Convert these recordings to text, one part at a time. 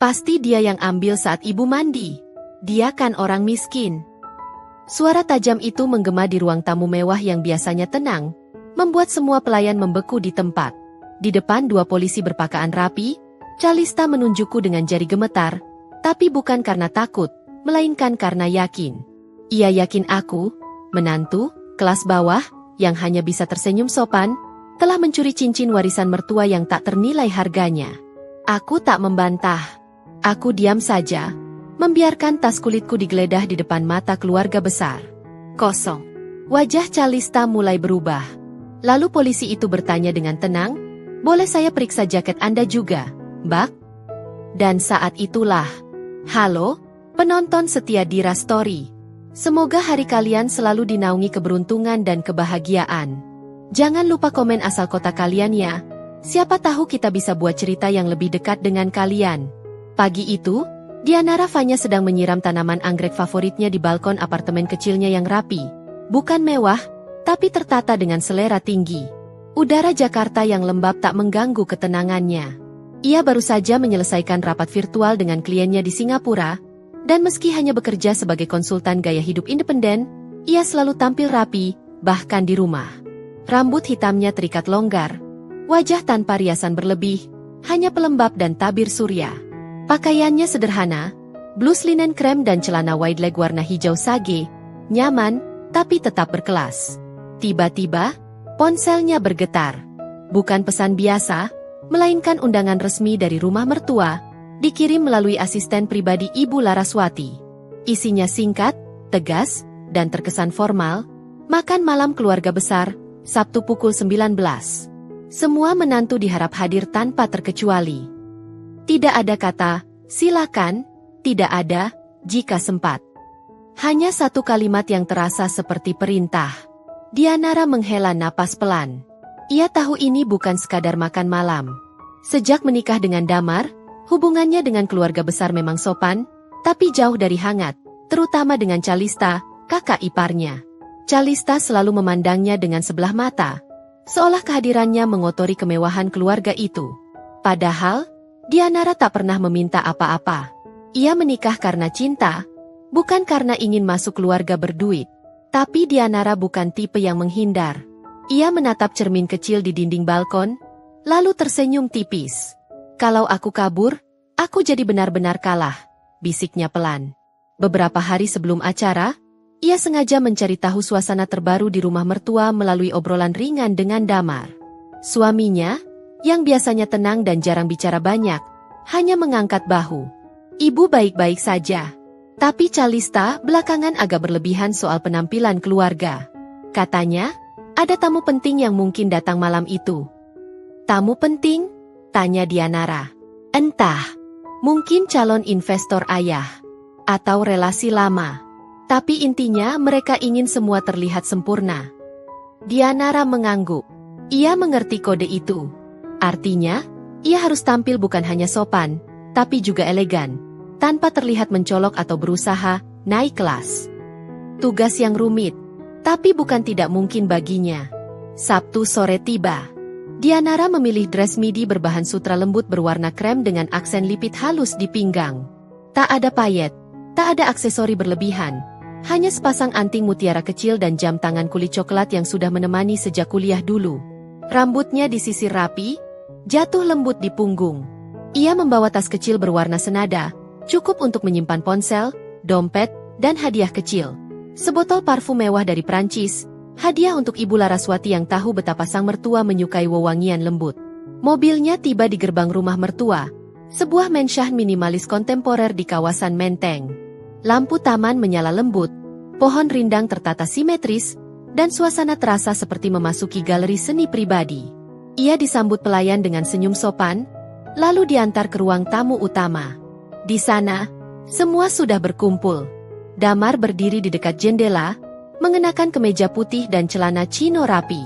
Pasti dia yang ambil saat ibu mandi. Dia kan orang miskin. Suara tajam itu menggema di ruang tamu mewah yang biasanya tenang, membuat semua pelayan membeku di tempat. Di depan dua polisi berpakaian rapi, Calista menunjukku dengan jari gemetar, tapi bukan karena takut, melainkan karena yakin. Ia yakin aku, menantu, kelas bawah, yang hanya bisa tersenyum sopan, telah mencuri cincin warisan mertua yang tak ternilai harganya. Aku tak membantah. Aku diam saja, membiarkan tas kulitku digeledah di depan mata keluarga besar. Kosong. Wajah Calista mulai berubah. Lalu polisi itu bertanya dengan tenang, "Boleh saya periksa jaket Anda juga, Mbak?" Dan saat itulah, halo, penonton setia Dira Story. Semoga hari kalian selalu dinaungi keberuntungan dan kebahagiaan. Jangan lupa komen asal kota kalian ya. Siapa tahu kita bisa buat cerita yang lebih dekat dengan kalian. Pagi itu, Dianara Fanya sedang menyiram tanaman anggrek favoritnya di balkon apartemen kecilnya yang rapi. Bukan mewah, tapi tertata dengan selera tinggi. Udara Jakarta yang lembab tak mengganggu ketenangannya. Ia baru saja menyelesaikan rapat virtual dengan kliennya di Singapura, dan meski hanya bekerja sebagai konsultan gaya hidup independen, ia selalu tampil rapi, bahkan di rumah. Rambut hitamnya terikat longgar, wajah tanpa riasan berlebih, hanya pelembab dan tabir surya. Pakaiannya sederhana, blus linen krem dan celana wide leg warna hijau sage, nyaman, tapi tetap berkelas. Tiba-tiba, ponselnya bergetar. Bukan pesan biasa, melainkan undangan resmi dari rumah mertua, dikirim melalui asisten pribadi Ibu Laraswati. Isinya singkat, tegas, dan terkesan formal, makan malam keluarga besar, Sabtu pukul 19. Semua menantu diharap hadir tanpa terkecuali. Tidak ada kata, silakan, tidak ada, jika sempat. Hanya satu kalimat yang terasa seperti perintah. Dianara menghela napas pelan. Ia tahu ini bukan sekadar makan malam. Sejak menikah dengan Damar, hubungannya dengan keluarga besar memang sopan, tapi jauh dari hangat, terutama dengan Calista, kakak iparnya. Calista selalu memandangnya dengan sebelah mata, seolah kehadirannya mengotori kemewahan keluarga itu. Padahal, Dianara tak pernah meminta apa-apa. Ia menikah karena cinta, bukan karena ingin masuk keluarga berduit. Tapi Dianara bukan tipe yang menghindar. Ia menatap cermin kecil di dinding balkon, lalu tersenyum tipis. "Kalau aku kabur, aku jadi benar-benar kalah," bisiknya pelan. Beberapa hari sebelum acara, ia sengaja mencari tahu suasana terbaru di rumah mertua melalui obrolan ringan dengan Damar. Suaminya, yang biasanya tenang dan jarang bicara banyak, hanya mengangkat bahu. "Ibu baik-baik saja. Tapi Calista belakangan agak berlebihan soal penampilan keluarga. Katanya, ada tamu penting yang mungkin datang malam itu." "Tamu penting?" tanya Dianara. "Entah, mungkin calon investor ayah, atau relasi lama. Tapi intinya mereka ingin semua terlihat sempurna." Dianara mengangguk. Ia mengerti kode itu. Artinya, ia harus tampil bukan hanya sopan, tapi juga elegan, tanpa terlihat mencolok atau berusaha naik kelas. Tugas yang rumit, tapi bukan tidak mungkin baginya. Sabtu sore tiba. Dianara memilih dress midi berbahan sutra lembut berwarna krem dengan aksen lipit halus di pinggang. Tak ada payet, tak ada aksesori berlebihan, hanya sepasang anting mutiara kecil dan jam tangan kulit coklat yang sudah menemani sejak kuliah dulu. Rambutnya disisir rapi, jatuh lembut di punggung. Ia membawa tas kecil berwarna senada, cukup untuk menyimpan ponsel, dompet, dan hadiah kecil. Sebotol parfum mewah dari Prancis, hadiah untuk Ibu Laraswati yang tahu betapa sang mertua menyukai wewangian lembut. Mobilnya tiba di gerbang rumah mertua, sebuah mansion minimalis kontemporer di kawasan Menteng. Lampu taman menyala lembut, pohon rindang tertata simetris, dan suasana terasa seperti memasuki galeri seni pribadi. Ia disambut pelayan dengan senyum sopan, lalu diantar ke ruang tamu utama. Di sana, semua sudah berkumpul. Damar berdiri di dekat jendela, mengenakan kemeja putih dan celana chino rapi.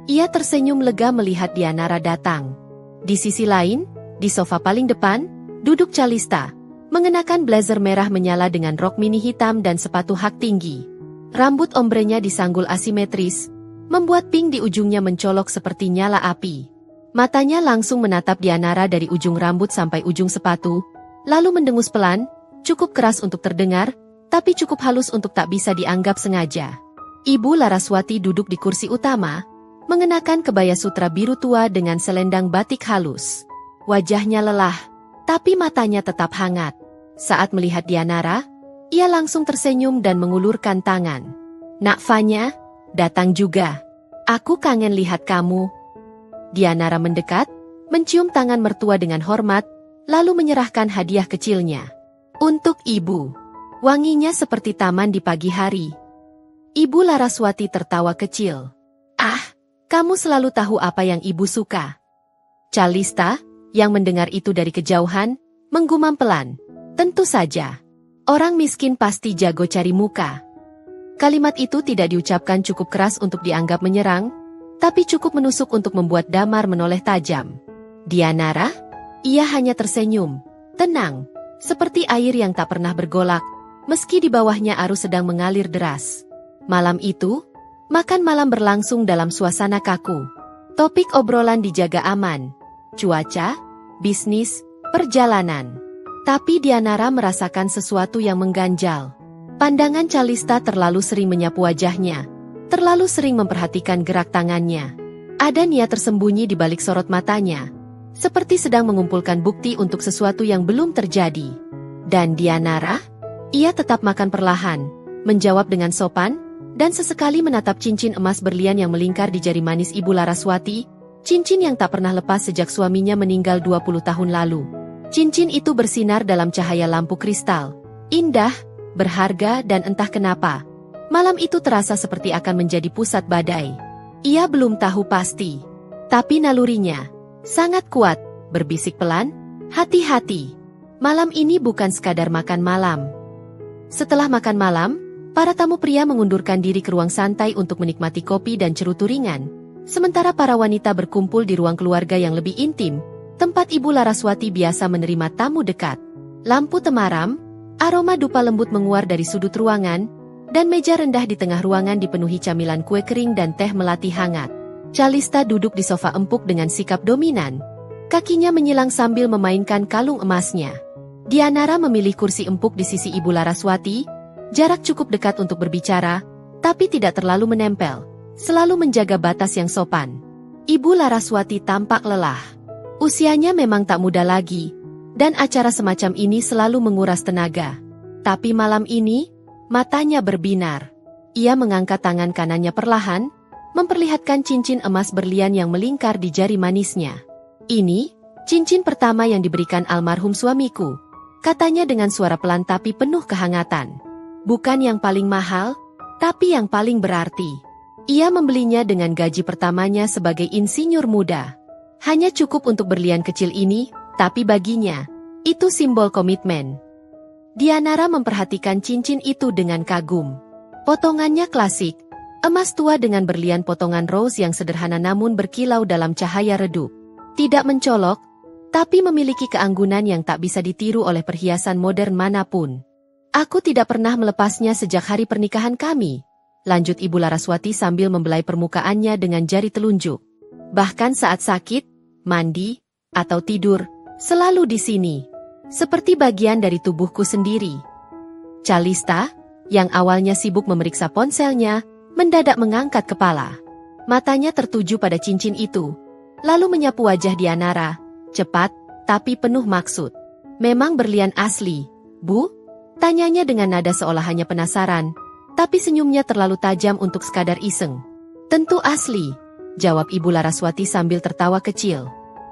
Ia tersenyum lega melihat Dianara datang. Di sisi lain, di sofa paling depan, duduk Calista, mengenakan blazer merah menyala dengan rok mini hitam dan sepatu hak tinggi. Rambut ombrenya disanggul asimetris, membuat pink di ujungnya mencolok seperti nyala api. Matanya langsung menatap Dianara dari ujung rambut sampai ujung sepatu, lalu mendengus pelan, cukup keras untuk terdengar, tapi cukup halus untuk tak bisa dianggap sengaja. Ibu Laraswati duduk di kursi utama, mengenakan kebaya sutra biru tua dengan selendang batik halus. Wajahnya lelah, tapi matanya tetap hangat. Saat melihat Dianara, ia langsung tersenyum dan mengulurkan tangan. "Nak Fanya, datang juga. Aku kangen lihat kamu." Dianara mendekat, mencium tangan mertua dengan hormat, lalu menyerahkan hadiah kecilnya. "Untuk ibu." Wanginya seperti taman di pagi hari. Ibu Laraswati tertawa kecil. "Ah, kamu selalu tahu apa yang ibu suka." Calista, yang mendengar itu dari kejauhan, menggumam pelan. "Tentu saja. Orang miskin pasti jago cari muka." Kalimat itu tidak diucapkan cukup keras untuk dianggap menyerang, tapi cukup menusuk untuk membuat Damar menoleh tajam. "Dianara?" Ia hanya tersenyum, tenang, seperti air yang tak pernah bergolak, meski di bawahnya arus sedang mengalir deras. Malam itu, makan malam berlangsung dalam suasana kaku. Topik obrolan dijaga aman, cuaca, bisnis, perjalanan. Tapi Dianara merasakan sesuatu yang mengganjal. Pandangan Calista terlalu sering menyapu wajahnya, terlalu sering memperhatikan gerak tangannya. Ada niat tersembunyi di balik sorot matanya, seperti sedang mengumpulkan bukti untuk sesuatu yang belum terjadi. Dan Dianara? Ia tetap makan perlahan, menjawab dengan sopan, dan sesekali menatap cincin emas berlian yang melingkar di jari manis Ibu Laraswati, cincin yang tak pernah lepas sejak suaminya meninggal 20 tahun lalu. Cincin itu bersinar dalam cahaya lampu kristal, indah, berharga dan entah kenapa. Malam itu terasa seperti akan menjadi pusat badai. Ia belum tahu pasti. Tapi nalurinya sangat kuat, berbisik pelan, "Hati-hati. Malam ini bukan sekadar makan malam." Setelah makan malam, para tamu pria mengundurkan diri ke ruang santai untuk menikmati kopi dan cerutu ringan, sementara para wanita berkumpul di ruang keluarga yang lebih intim, tempat Ibu Laraswati biasa menerima tamu dekat. Lampu temaram, aroma dupa lembut menguar dari sudut ruangan, dan meja rendah di tengah ruangan dipenuhi camilan kue kering dan teh melati hangat. Calista duduk di sofa empuk dengan sikap dominan. Kakinya menyilang sambil memainkan kalung emasnya. Dianara memilih kursi empuk di sisi Ibu Laraswati, jarak cukup dekat untuk berbicara, tapi tidak terlalu menempel, selalu menjaga batas yang sopan. Ibu Laraswati tampak lelah. Usianya memang tak muda lagi, dan acara semacam ini selalu menguras tenaga. Tapi malam ini, matanya berbinar. Ia mengangkat tangan kanannya perlahan, memperlihatkan cincin emas berlian yang melingkar di jari manisnya. "Ini, cincin pertama yang diberikan almarhum suamiku," katanya dengan suara pelan tapi penuh kehangatan. "Bukan yang paling mahal, tapi yang paling berarti." Ia membelinya dengan gaji pertamanya sebagai insinyur muda. Hanya cukup untuk berlian kecil ini, tapi baginya, itu simbol komitmen. Dianara memperhatikan cincin itu dengan kagum. Potongannya klasik, emas tua dengan berlian potongan rose yang sederhana namun berkilau dalam cahaya redup. Tidak mencolok, tapi memiliki keanggunan yang tak bisa ditiru oleh perhiasan modern manapun. "Aku tidak pernah melepasnya sejak hari pernikahan kami," lanjut Ibu Laraswati sambil membelai permukaannya dengan jari telunjuk. "Bahkan saat sakit, mandi, atau tidur, selalu di sini. Seperti bagian dari tubuhku sendiri." Calista, yang awalnya sibuk memeriksa ponselnya, mendadak mengangkat kepala. Matanya tertuju pada cincin itu, lalu menyapu wajah Dianara, cepat, tapi penuh maksud. "Memang berlian asli, Bu?" tanyanya dengan nada seolah hanya penasaran, tapi senyumnya terlalu tajam untuk sekadar iseng. "Tentu asli," jawab Ibu Laraswati sambil tertawa kecil.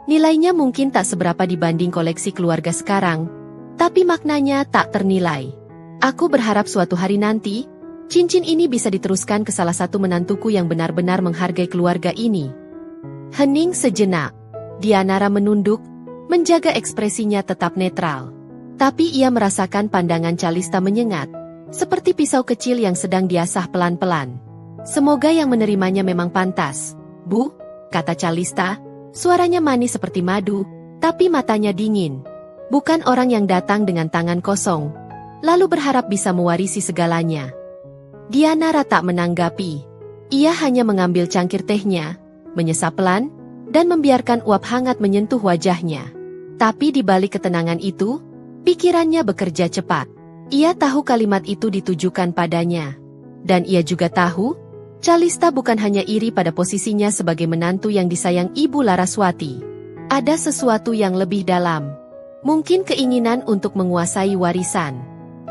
"Nilainya mungkin tak seberapa dibanding koleksi keluarga sekarang, tapi maknanya tak ternilai. Aku berharap suatu hari nanti, cincin ini bisa diteruskan ke salah satu menantuku yang benar-benar menghargai keluarga ini." Hening sejenak. Dianara menunduk, menjaga ekspresinya tetap netral. Tapi ia merasakan pandangan Calista menyengat, seperti pisau kecil yang sedang diasah pelan-pelan. "Semoga yang menerimanya memang pantas, Bu," kata Calista, suaranya manis seperti madu, tapi matanya dingin. Bukan orang yang datang dengan tangan kosong, lalu berharap bisa mewarisi segalanya. Dianara tak menanggapi. Ia hanya mengambil cangkir tehnya, menyesap pelan, dan membiarkan uap hangat menyentuh wajahnya. Tapi di balik ketenangan itu, Pikirannya bekerja cepat. Ia tahu kalimat itu ditujukan padanya. Dan ia juga tahu, Calista bukan hanya iri pada posisinya sebagai menantu yang disayang Ibu Laraswati. Ada sesuatu yang lebih dalam. Mungkin keinginan untuk menguasai warisan.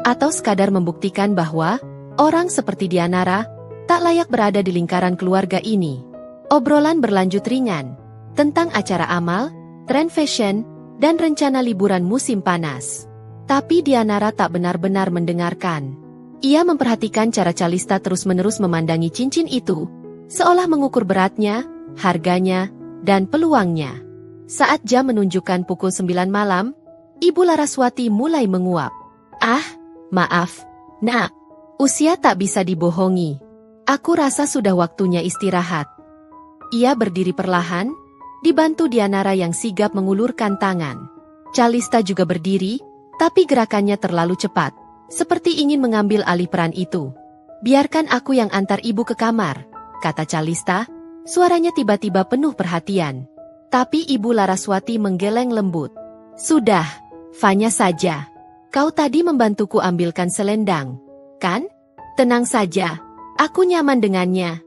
Atau sekadar membuktikan bahwa orang seperti Dianara tak layak berada di lingkaran keluarga ini. Obrolan berlanjut ringan tentang acara amal, tren fashion, dan rencana liburan musim panas. Tapi Dianara tak benar-benar mendengarkan. Ia memperhatikan cara Calista terus-menerus memandangi cincin itu, seolah mengukur beratnya, harganya, dan peluangnya. Saat jam menunjukkan pukul 9 malam, Ibu Laraswati mulai menguap. "Ah, maaf, Nak. Usia tak bisa dibohongi. Aku rasa sudah waktunya istirahat." Ia berdiri perlahan, dibantu Dianara yang sigap mengulurkan tangan. Calista juga berdiri, tapi gerakannya terlalu cepat, seperti ingin mengambil alih peran itu. "Biarkan aku yang antar ibu ke kamar," kata Calista, suaranya tiba-tiba penuh perhatian. Tapi Ibu Laraswati menggeleng lembut. "Sudah, Fanya saja. Kau tadi membantuku ambilkan selendang, kan? Tenang saja, aku nyaman dengannya."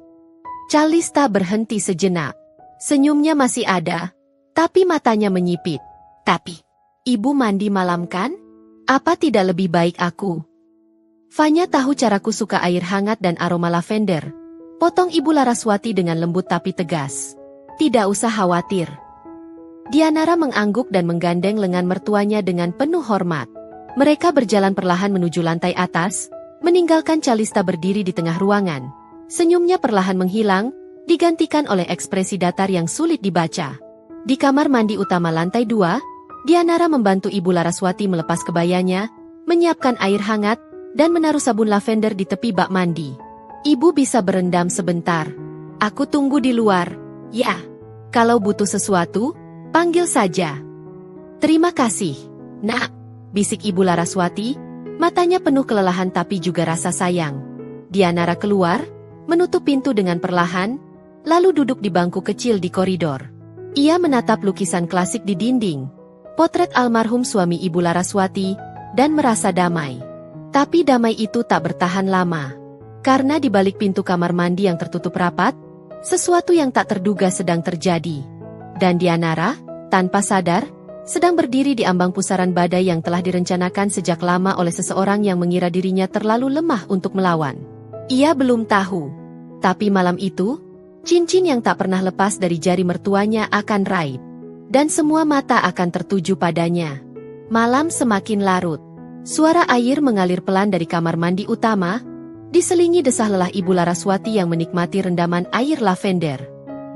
Calista berhenti sejenak. Senyumnya masih ada, tapi matanya menyipit. "Tapi, Ibu mandi malam kan? Apa tidak lebih baik aku?" "Fanya tahu caraku suka air hangat dan aroma lavender," potong Ibu Laraswati dengan lembut tapi tegas. "Tidak usah khawatir." Dianara mengangguk dan menggandeng lengan mertuanya dengan penuh hormat. Mereka berjalan perlahan menuju lantai atas, meninggalkan Calista berdiri di tengah ruangan. Senyumnya perlahan menghilang, digantikan oleh ekspresi datar yang sulit dibaca. Di kamar mandi utama lantai 2, Dianara membantu Ibu Laraswati melepas kebayanya, menyiapkan air hangat, dan menaruh sabun lavender di tepi bak mandi. "Ibu bisa berendam sebentar. Aku tunggu di luar." "Ya, kalau butuh sesuatu, panggil saja." "Terima kasih, Nak," bisik Ibu Laraswati, matanya penuh kelelahan tapi juga rasa sayang. Dianara keluar, menutup pintu dengan perlahan, lalu duduk di bangku kecil di koridor. Ia menatap lukisan klasik di dinding, potret almarhum suami Ibu Laraswati, dan merasa damai. Tapi damai itu tak bertahan lama. Karena di balik pintu kamar mandi yang tertutup rapat, sesuatu yang tak terduga sedang terjadi. Dan Dianara, tanpa sadar, sedang berdiri di ambang pusaran badai yang telah direncanakan sejak lama oleh seseorang yang mengira dirinya terlalu lemah untuk melawan. Ia belum tahu. Tapi malam itu, cincin yang tak pernah lepas dari jari mertuanya akan raib. Dan semua mata akan tertuju padanya. Malam semakin larut. Suara air mengalir pelan dari kamar mandi utama, diselingi desah lelah Ibu Laraswati yang menikmati rendaman air lavender.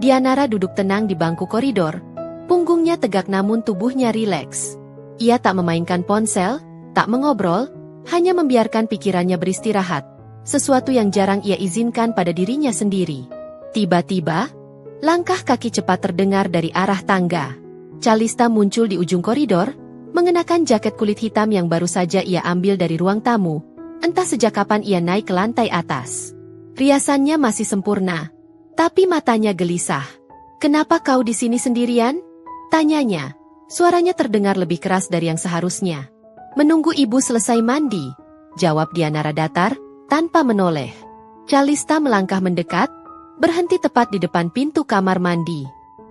Dianara duduk tenang di bangku koridor, punggungnya tegak namun tubuhnya rileks. Ia tak memainkan ponsel, tak mengobrol, hanya membiarkan pikirannya beristirahat, sesuatu yang jarang ia izinkan pada dirinya sendiri. Tiba-tiba, langkah kaki cepat terdengar dari arah tangga. Calista muncul di ujung koridor, mengenakan jaket kulit hitam yang baru saja ia ambil dari ruang tamu, entah sejak kapan ia naik ke lantai atas. Riasannya masih sempurna, tapi matanya gelisah. "Kenapa kau di sini sendirian?" tanyanya. Suaranya terdengar lebih keras dari yang seharusnya. "Menunggu ibu selesai mandi," jawab Dianara datar, tanpa menoleh. Calista melangkah mendekat, berhenti tepat di depan pintu kamar mandi.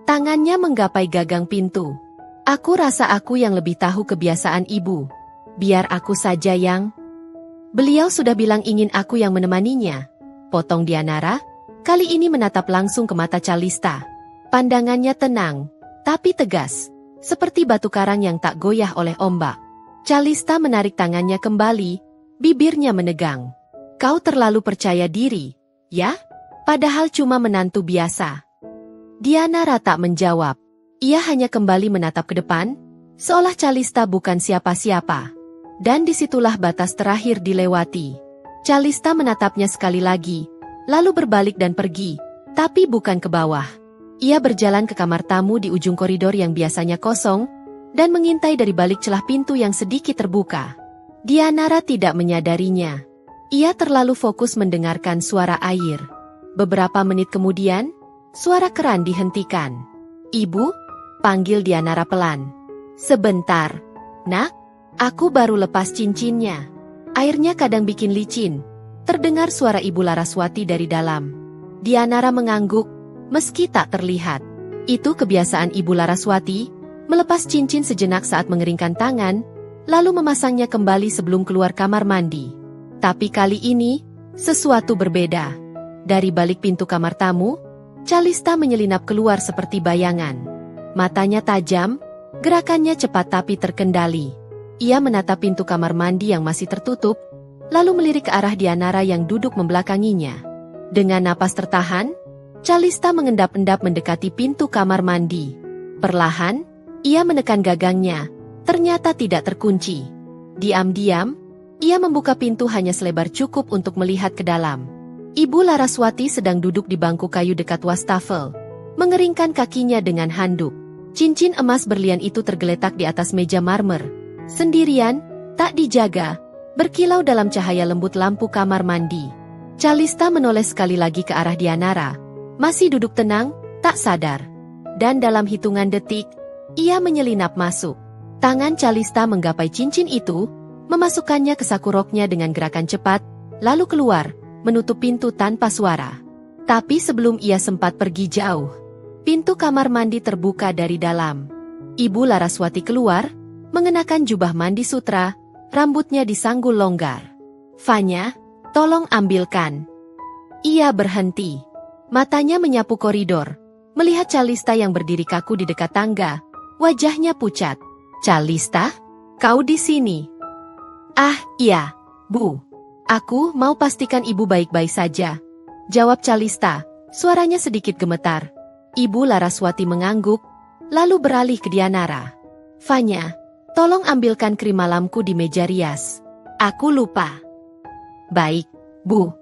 Tangannya menggapai gagang pintu. "Aku rasa aku yang lebih tahu kebiasaan ibu. Biar aku saja yang..." "Beliau sudah bilang ingin aku yang menemaninya," potong Dianara, kali ini menatap langsung ke mata Calista. Pandangannya tenang, tapi tegas, seperti batu karang yang tak goyah oleh ombak. Calista menarik tangannya kembali, bibirnya menegang. "Kau terlalu percaya diri, ya? Padahal cuma menantu biasa." Dianara tak menjawab. Ia hanya kembali menatap ke depan, seolah Calista bukan siapa-siapa. Dan disitulah batas terakhir dilewati. Calista menatapnya sekali lagi, lalu berbalik dan pergi, tapi bukan ke bawah. Ia berjalan ke kamar tamu di ujung koridor yang biasanya kosong, dan mengintai dari balik celah pintu yang sedikit terbuka. Dianara tidak menyadarinya. Ia terlalu fokus mendengarkan suara air. Beberapa menit kemudian, suara keran dihentikan. "Ibu?" panggil Dianara pelan. "Sebentar, Nak." Aku baru lepas cincinnya. Airnya kadang bikin licin. Terdengar suara Ibu Laraswati dari dalam. Dianara mengangguk, meski tak terlihat. Itu kebiasaan Ibu Laraswati, melepas cincin sejenak saat mengeringkan tangan, lalu memasangnya kembali sebelum keluar kamar mandi. Tapi kali ini, sesuatu berbeda. Dari balik pintu kamar tamu, Calista menyelinap keluar seperti bayangan. Matanya tajam, gerakannya cepat tapi terkendali. Ia menatap pintu kamar mandi yang masih tertutup, lalu melirik ke arah Dianara yang duduk membelakanginya. Dengan napas tertahan, Calista mengendap-endap mendekati pintu kamar mandi. Perlahan, ia menekan gagangnya, ternyata tidak terkunci. Diam-diam, ia membuka pintu hanya selebar cukup untuk melihat ke dalam. Ibu Laraswati sedang duduk di bangku kayu dekat wastafel, mengeringkan kakinya dengan handuk. Cincin emas berlian itu tergeletak di atas meja marmer. Sendirian, tak dijaga, berkilau dalam cahaya lembut lampu kamar mandi. Calista menoleh sekali lagi ke arah Dianara, masih duduk tenang, tak sadar. Dan dalam hitungan detik, ia menyelinap masuk. Tangan Calista menggapai cincin itu, memasukkannya ke saku roknya dengan gerakan cepat, lalu keluar, menutup pintu tanpa suara. Tapi sebelum ia sempat pergi jauh, pintu kamar mandi terbuka dari dalam. Ibu Laraswati keluar, mengenakan jubah mandi sutra, rambutnya disanggul longgar. "Fanya, tolong ambilkan." Ia berhenti. Matanya menyapu koridor, melihat Calista yang berdiri kaku di dekat tangga, wajahnya pucat. "Calista, kau di sini?" "Ah, iya, Bu. Aku mau pastikan ibu baik-baik saja," jawab Calista, suaranya sedikit gemetar. Ibu Laraswati mengangguk, lalu beralih ke Dianara. "Fanya, tolong ambilkan krim malamku di meja rias. Aku lupa." "Baik, Bu."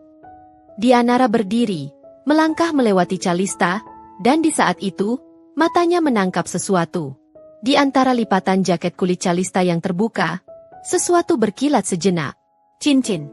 Dianara berdiri, melangkah melewati Calista, dan di saat itu, matanya menangkap sesuatu. Di antara lipatan jaket kulit Calista yang terbuka, sesuatu berkilat sejenak. Cincin.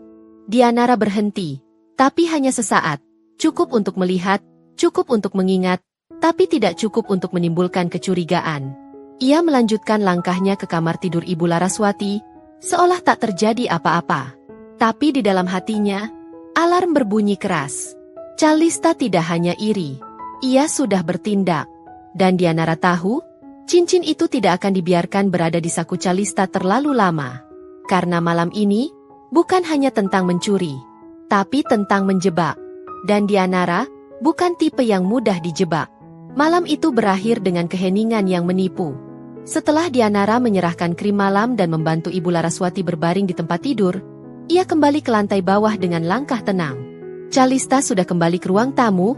Dianara berhenti, tapi hanya sesaat. Cukup untuk melihat, cukup untuk mengingat, tapi tidak cukup untuk menimbulkan kecurigaan. Ia melanjutkan langkahnya ke kamar tidur Ibu Laraswati, seolah tak terjadi apa-apa. Tapi di dalam hatinya, alarm berbunyi keras. Calista tidak hanya iri, ia sudah bertindak. Dan Dianara tahu, cincin itu tidak akan dibiarkan berada di saku Calista terlalu lama. Karena malam ini, bukan hanya tentang mencuri, tapi tentang menjebak. Dan Dianara, bukan tipe yang mudah dijebak. Malam itu berakhir dengan keheningan yang menipu. Setelah Dianara menyerahkan krim malam dan membantu Ibu Laraswati berbaring di tempat tidur, ia kembali ke lantai bawah dengan langkah tenang. Calista sudah kembali ke ruang tamu,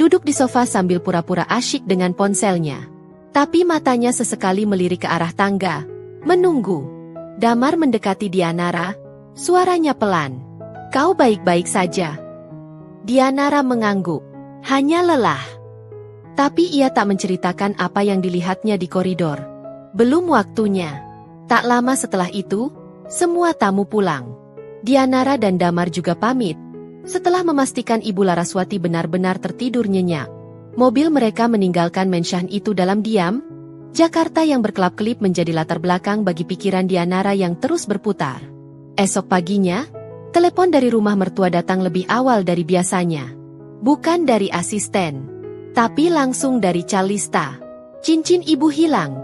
duduk di sofa sambil pura-pura asyik dengan ponselnya. Tapi matanya sesekali melirik ke arah tangga, menunggu. Damar mendekati Dianara, suaranya pelan. "Kau baik-baik saja?" Dianara mengangguk. Hanya lelah. Tapi ia tak menceritakan apa yang dilihatnya di koridor. Belum waktunya. Tak lama setelah itu, semua tamu pulang. Dianara dan Damar juga pamit. Setelah memastikan Ibu Laraswati benar-benar tertidur nyenyak, mobil mereka meninggalkan menshan itu dalam diam. Jakarta yang berkelap-kelip menjadi latar belakang bagi pikiran Dianara yang terus berputar. Esok paginya, telepon dari rumah mertua datang lebih awal dari biasanya. Bukan dari asisten, tapi langsung dari Calista. "Cincin ibu hilang."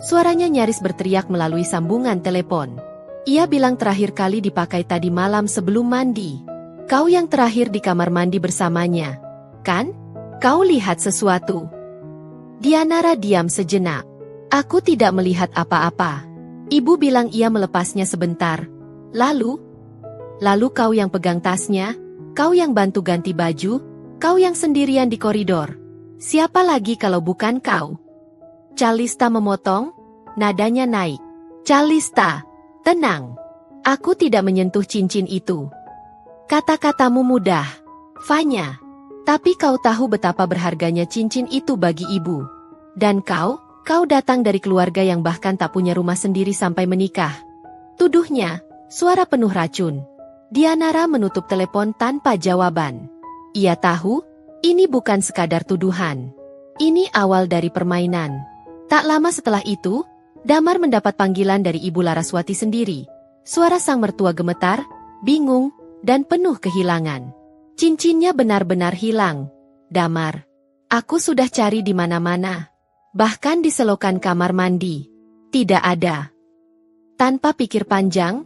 Suaranya nyaris berteriak melalui sambungan telepon. Ia bilang terakhir kali dipakai tadi malam sebelum mandi. "Kau yang terakhir di kamar mandi bersamanya, kan? Kau lihat sesuatu?" Dianara diam sejenak. "Aku tidak melihat apa-apa." Ibu bilang ia melepasnya sebentar. Lalu kau yang pegang tasnya, kau yang bantu ganti baju, kau yang sendirian di koridor. Siapa lagi kalau bukan kau?" Calista memotong, nadanya naik. "Calista, tenang. Aku tidak menyentuh cincin itu." "Kata-katamu mudah, Fanya. Tapi kau tahu betapa berharganya cincin itu bagi ibu. Dan kau datang dari keluarga yang bahkan tak punya rumah sendiri sampai menikah." Tuduhnya, suara penuh racun. Dianara menutup telepon tanpa jawaban. Ia tahu, ini bukan sekadar tuduhan. Ini awal dari permainan. Tak lama setelah itu, Damar mendapat panggilan dari Ibu Laraswati sendiri. Suara sang mertua gemetar, bingung, dan penuh kehilangan. Cincinnya benar-benar hilang. Damar, aku sudah cari di mana-mana. Bahkan di selokan kamar mandi. Tidak ada. Tanpa pikir panjang,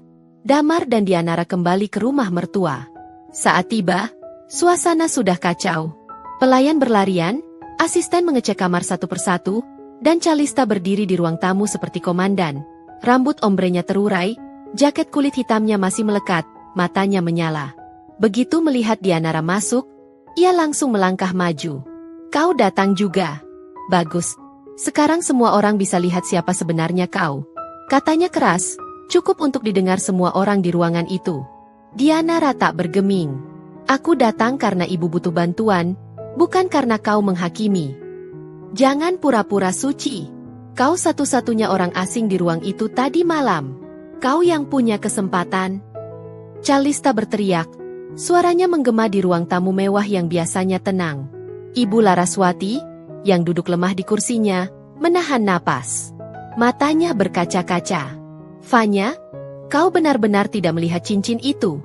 Damar dan Dianara kembali ke rumah mertua. Saat tiba, suasana sudah kacau. Pelayan berlarian, asisten mengecek kamar satu persatu, dan Calista berdiri di ruang tamu seperti komandan. Rambut ombrenya terurai, jaket kulit hitamnya masih melekat, matanya menyala. Begitu melihat Dianara masuk, ia langsung melangkah maju. Kau datang juga. Bagus. Sekarang semua orang bisa lihat siapa sebenarnya kau. Katanya keras, cukup untuk didengar semua orang di ruangan itu. Dianara tak bergeming. Aku datang karena ibu butuh bantuan, bukan karena kau menghakimi. Jangan pura-pura suci. Kau satu-satunya orang asing di ruang itu tadi malam. Kau yang punya kesempatan. Calista berteriak. Suaranya menggema di ruang tamu mewah yang biasanya tenang. Ibu Laraswati, yang duduk lemah di kursinya, menahan napas. Matanya berkaca-kaca. Fanya, kau benar-benar tidak melihat cincin itu.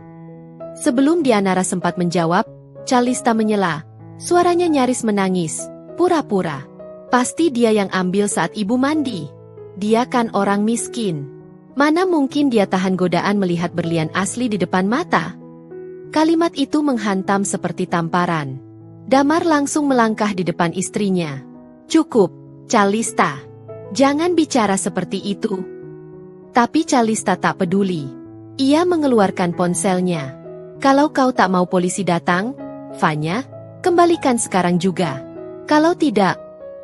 Sebelum Dianara sempat menjawab, Calista menyela. Suaranya nyaris menangis. Pura-pura. Pasti dia yang ambil saat ibu mandi. Dia kan orang miskin. Mana mungkin dia tahan godaan melihat berlian asli di depan mata? Kalimat itu menghantam seperti tamparan. Damar langsung melangkah di depan istrinya. Cukup, Calista. Jangan bicara seperti itu. Tapi Calista tak peduli. Ia mengeluarkan ponselnya. Kalau kau tak mau polisi datang, Fanya, kembalikan sekarang juga. Kalau tidak,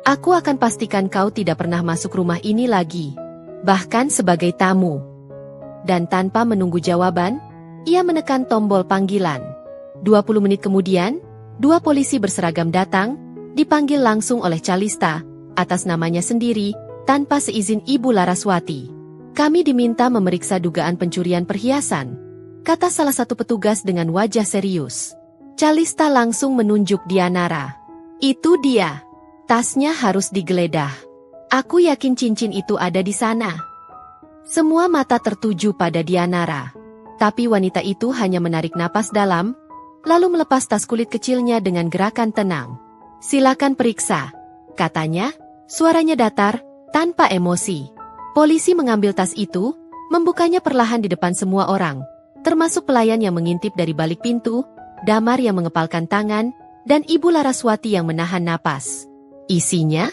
aku akan pastikan kau tidak pernah masuk rumah ini lagi. Bahkan sebagai tamu. Dan tanpa menunggu jawaban, ia menekan tombol panggilan. 20 menit kemudian, 2 polisi berseragam datang, dipanggil langsung oleh Calista, atas namanya sendiri, tanpa seizin Ibu Laraswati. Kami diminta memeriksa dugaan pencurian perhiasan, kata salah satu petugas dengan wajah serius. Calista langsung menunjuk Dianara. Itu dia. Tasnya harus digeledah. Aku yakin cincin itu ada di sana. Semua mata tertuju pada Dianara. Tapi wanita itu hanya menarik napas dalam, lalu melepas tas kulit kecilnya dengan gerakan tenang. Silakan periksa, katanya, suaranya datar, tanpa emosi. Polisi mengambil tas itu, membukanya perlahan di depan semua orang, termasuk pelayan yang mengintip dari balik pintu, Damar yang mengepalkan tangan, dan Ibu Laraswati yang menahan napas. Isinya?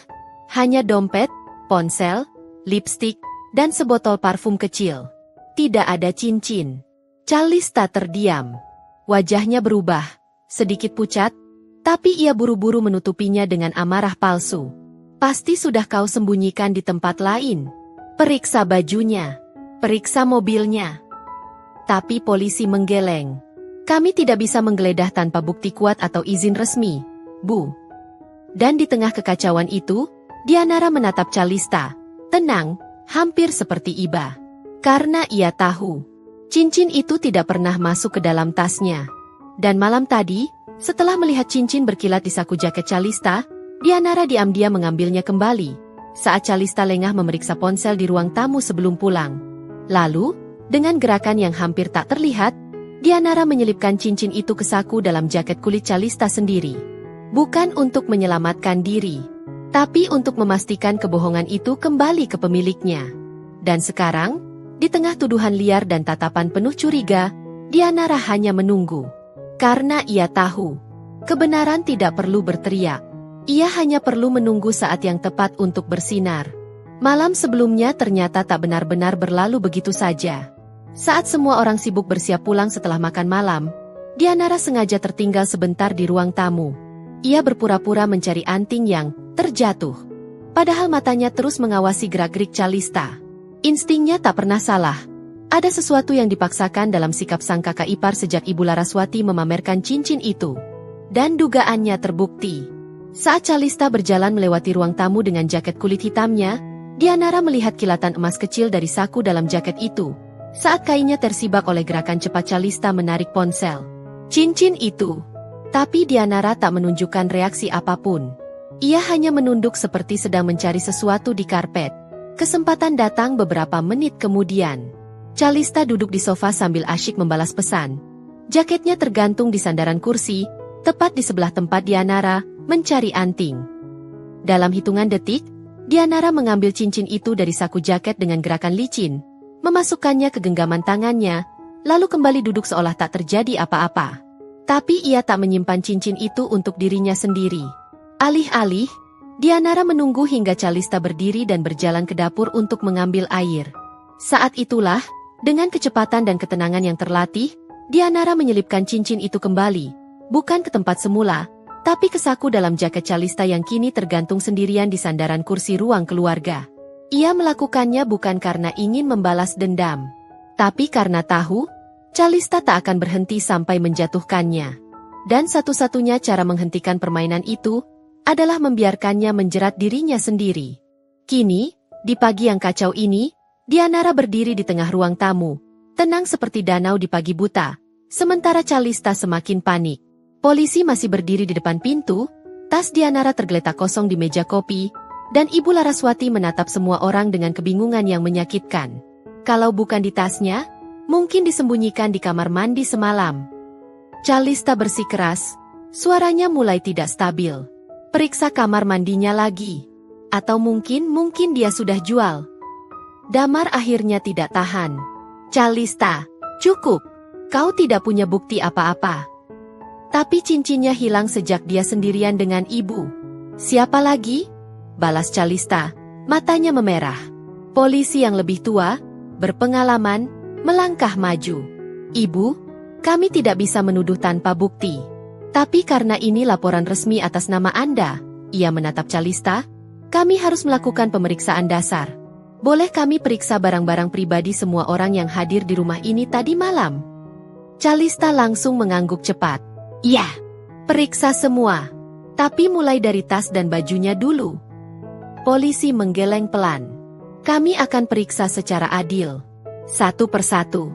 Hanya dompet, ponsel, lipstik, dan sebotol parfum kecil. Tidak ada cincin. Calista terdiam. Wajahnya berubah, sedikit pucat, tapi ia buru-buru menutupinya dengan amarah palsu. Pasti sudah kau sembunyikan di tempat lain. Periksa bajunya. Periksa mobilnya. Tapi polisi menggeleng. Kami tidak bisa menggeledah tanpa bukti kuat atau izin resmi, Bu. Dan di tengah kekacauan itu, Dianara menatap Calista. Tenang, hampir seperti iba. Karena ia tahu, cincin itu tidak pernah masuk ke dalam tasnya. Dan malam tadi, setelah melihat cincin berkilat di saku jaket Calista, Dianara diam-diam mengambilnya kembali, saat Calista lengah memeriksa ponsel di ruang tamu sebelum pulang. Lalu, dengan gerakan yang hampir tak terlihat, Dianara menyelipkan cincin itu ke saku dalam jaket kulit Calista sendiri. Bukan untuk menyelamatkan diri, tapi untuk memastikan kebohongan itu kembali ke pemiliknya. Dan sekarang, di tengah tuduhan liar dan tatapan penuh curiga, Dianara hanya menunggu. Karena ia tahu, kebenaran tidak perlu berteriak. Ia hanya perlu menunggu saat yang tepat untuk bersinar. Malam sebelumnya ternyata tak benar-benar berlalu begitu saja. Saat semua orang sibuk bersiap pulang setelah makan malam, Dianara sengaja tertinggal sebentar di ruang tamu. Ia berpura-pura mencari anting yang terjatuh. Padahal matanya terus mengawasi gerak-gerik Calista. Instingnya tak pernah salah. Ada sesuatu yang dipaksakan dalam sikap sang kakak ipar sejak Ibu Laraswati memamerkan cincin itu. Dan dugaannya terbukti. Saat Calista berjalan melewati ruang tamu dengan jaket kulit hitamnya, Dianara melihat kilatan emas kecil dari saku dalam jaket itu. Saat kainnya tersibak oleh gerakan cepat Calista menarik ponsel. Cincin itu. Tapi Dianara tak menunjukkan reaksi apapun. Ia hanya menunduk seperti sedang mencari sesuatu di karpet. Kesempatan datang beberapa menit kemudian. Calista duduk di sofa sambil asyik membalas pesan. Jaketnya tergantung di sandaran kursi, tepat di sebelah tempat Dianara mencari anting. Dalam hitungan detik, Dianara mengambil cincin itu dari saku jaket dengan gerakan licin, memasukkannya ke genggaman tangannya, lalu kembali duduk seolah tak terjadi apa-apa. Tapi ia tak menyimpan cincin itu untuk dirinya sendiri. Alih-alih, Dianara menunggu hingga Calista berdiri dan berjalan ke dapur untuk mengambil air. Saat itulah, dengan kecepatan dan ketenangan yang terlatih, Dianara menyelipkan cincin itu kembali, bukan ke tempat semula, tapi ke saku dalam jaket Calista yang kini tergantung sendirian di sandaran kursi ruang keluarga. Ia melakukannya bukan karena ingin membalas dendam, tapi karena tahu, Calista tak akan berhenti sampai menjatuhkannya. Dan satu-satunya cara menghentikan permainan itu adalah membiarkannya menjerat dirinya sendiri. Kini, di pagi yang kacau ini, Dianara berdiri di tengah ruang tamu, tenang seperti danau di pagi buta, sementara Calista semakin panik. Polisi masih berdiri di depan pintu, tas Dianara tergeletak kosong di meja kopi, dan Ibu Laraswati menatap semua orang dengan kebingungan yang menyakitkan. Kalau bukan di tasnya, mungkin disembunyikan di kamar mandi semalam. Calista bersikeras, suaranya mulai tidak stabil. Periksa kamar mandinya lagi. Atau mungkin dia sudah jual. Damar akhirnya tidak tahan. Calista, cukup. Kau tidak punya bukti apa-apa. Tapi cincinnya hilang sejak dia sendirian dengan ibu. Siapa lagi? Balas Calista, matanya memerah. Polisi yang lebih tua, berpengalaman, melangkah maju. Ibu, kami tidak bisa menuduh tanpa bukti. Tapi karena ini laporan resmi atas nama Anda, ia menatap Calista, kami harus melakukan pemeriksaan dasar. Boleh kami periksa barang-barang pribadi semua orang yang hadir di rumah ini tadi malam? Calista langsung mengangguk cepat. Ya, periksa semua. Tapi mulai dari tas dan bajunya dulu. Polisi menggeleng pelan. Kami akan periksa secara adil. Satu persatu.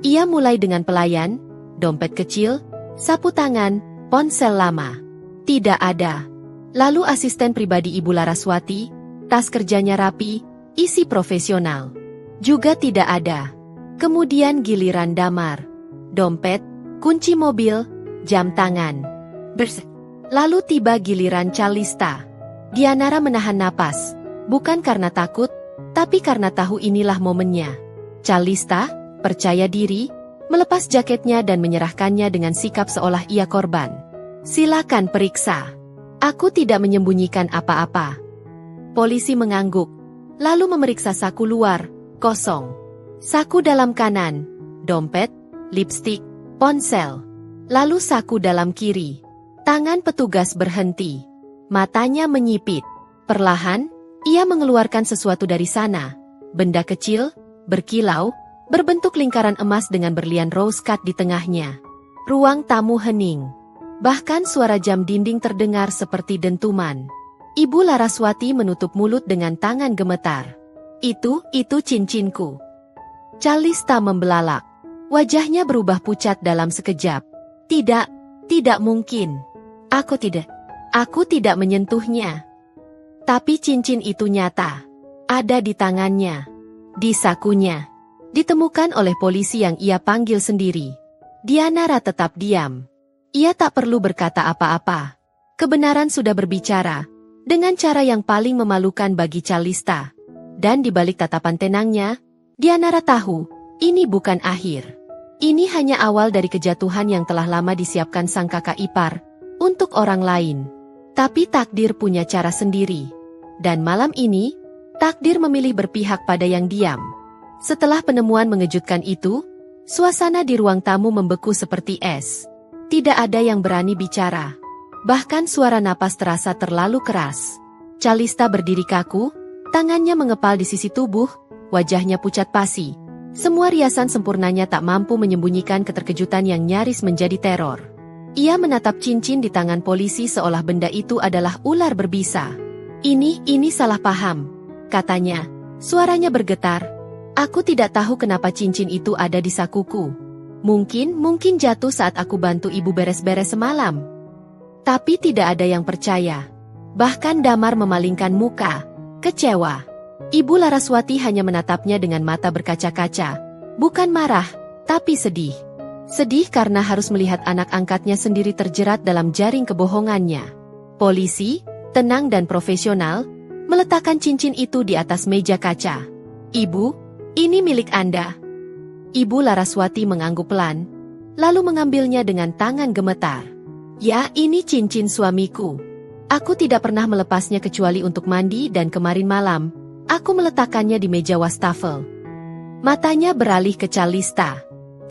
Ia mulai dengan pelayan, dompet kecil, sapu tangan, ponsel lama. Tidak ada. Lalu asisten pribadi Ibu Laraswati, tas kerjanya rapi, isi profesional. Juga tidak ada. Kemudian giliran Damar. Dompet, kunci mobil, jam tangan. Lalu tiba giliran Calista. Dianara menahan napas, bukan karena takut, tapi karena tahu inilah momennya. Calista, percaya diri, melepas jaketnya dan menyerahkannya dengan sikap seolah ia korban. Silakan periksa. Aku tidak menyembunyikan apa-apa. Polisi mengangguk, lalu memeriksa saku luar, kosong. Saku dalam kanan, dompet, lipstik, ponsel. Lalu saku dalam kiri. Tangan petugas berhenti. Matanya menyipit. Perlahan, ia mengeluarkan sesuatu dari sana. Benda kecil, berkilau, berbentuk lingkaran emas dengan berlian rose cut di tengahnya. Ruang tamu hening. Bahkan suara jam dinding terdengar seperti dentuman. Ibu Laraswati menutup mulut dengan tangan gemetar. Itu cincinku. Calista membelalak. Wajahnya berubah pucat dalam sekejap. Tidak mungkin. Aku tidak menyentuhnya. Tapi cincin itu nyata. Ada di tangannya. Di sakunya. Ditemukan oleh polisi yang ia panggil sendiri. Dianara tetap diam. Ia tak perlu berkata apa-apa. Kebenaran sudah berbicara, dengan cara yang paling memalukan bagi Calista. Dan di balik tatapan tenangnya, Dianara tahu, ini bukan akhir. Ini hanya awal dari kejatuhan yang telah lama disiapkan sang kakak ipar, untuk orang lain. Tapi takdir punya cara sendiri. Dan malam ini, takdir memilih berpihak pada yang diam. Setelah penemuan mengejutkan itu, suasana di ruang tamu membeku seperti es. Tidak ada yang berani bicara. Bahkan suara napas terasa terlalu keras. Calista berdiri kaku, tangannya mengepal di sisi tubuh, wajahnya pucat pasi. Semua riasan sempurnanya tak mampu menyembunyikan keterkejutan yang nyaris menjadi teror. Ia menatap cincin di tangan polisi seolah benda itu adalah ular berbisa. Ini salah paham, katanya. Suaranya bergetar. Aku tidak tahu kenapa cincin itu ada di sakuku. Mungkin jatuh saat aku bantu ibu beres-beres semalam. Tapi tidak ada yang percaya. Bahkan Damar memalingkan muka, kecewa. Ibu Laraswati hanya menatapnya dengan mata berkaca-kaca. Bukan marah, tapi sedih. Sedih karena harus melihat anak angkatnya sendiri terjerat dalam jaring kebohongannya. Polisi, tenang dan profesional, meletakkan cincin itu di atas meja kaca. "Ibu, ini milik Anda." Ibu Laraswati mengangguk pelan, lalu mengambilnya dengan tangan gemetar. "Ya, ini cincin suamiku. Aku tidak pernah melepasnya kecuali untuk mandi dan kemarin malam, aku meletakkannya di meja wastafel." Matanya beralih ke Calista.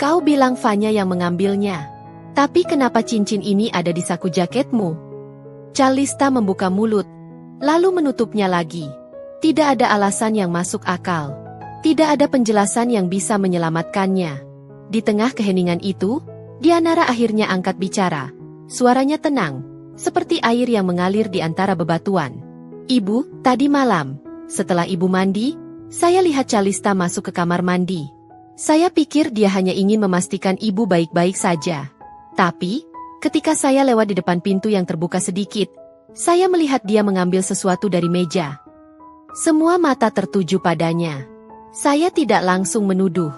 "Kau bilang Fanya yang mengambilnya. Tapi kenapa cincin ini ada di saku jaketmu?" Calista membuka mulut, lalu menutupnya lagi. Tidak ada alasan yang masuk akal. Tidak ada penjelasan yang bisa menyelamatkannya. Di tengah keheningan itu, Dianara akhirnya angkat bicara. Suaranya tenang, seperti air yang mengalir di antara bebatuan. "Ibu, tadi malam, setelah ibu mandi, saya lihat Calista masuk ke kamar mandi. Saya pikir dia hanya ingin memastikan ibu baik-baik saja. Tapi, ketika saya lewat di depan pintu yang terbuka sedikit, saya melihat dia mengambil sesuatu dari meja." Semua mata tertuju padanya. Saya tidak langsung menuduh.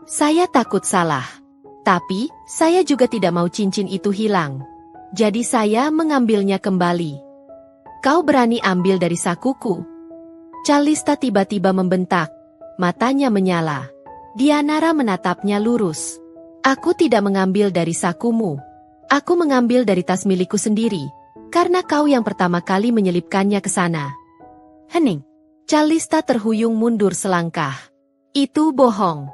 Saya takut salah. Tapi, saya juga tidak mau cincin itu hilang. Jadi saya mengambilnya kembali. "Kau berani ambil dari sakuku?" Calista tiba-tiba membentak. Matanya menyala. Dianara menatapnya lurus. "Aku tidak mengambil dari sakumu. Aku mengambil dari tas milikku sendiri, karena kau yang pertama kali menyelipkannya ke sana." "Hening." Calista terhuyung mundur selangkah. "Itu bohong."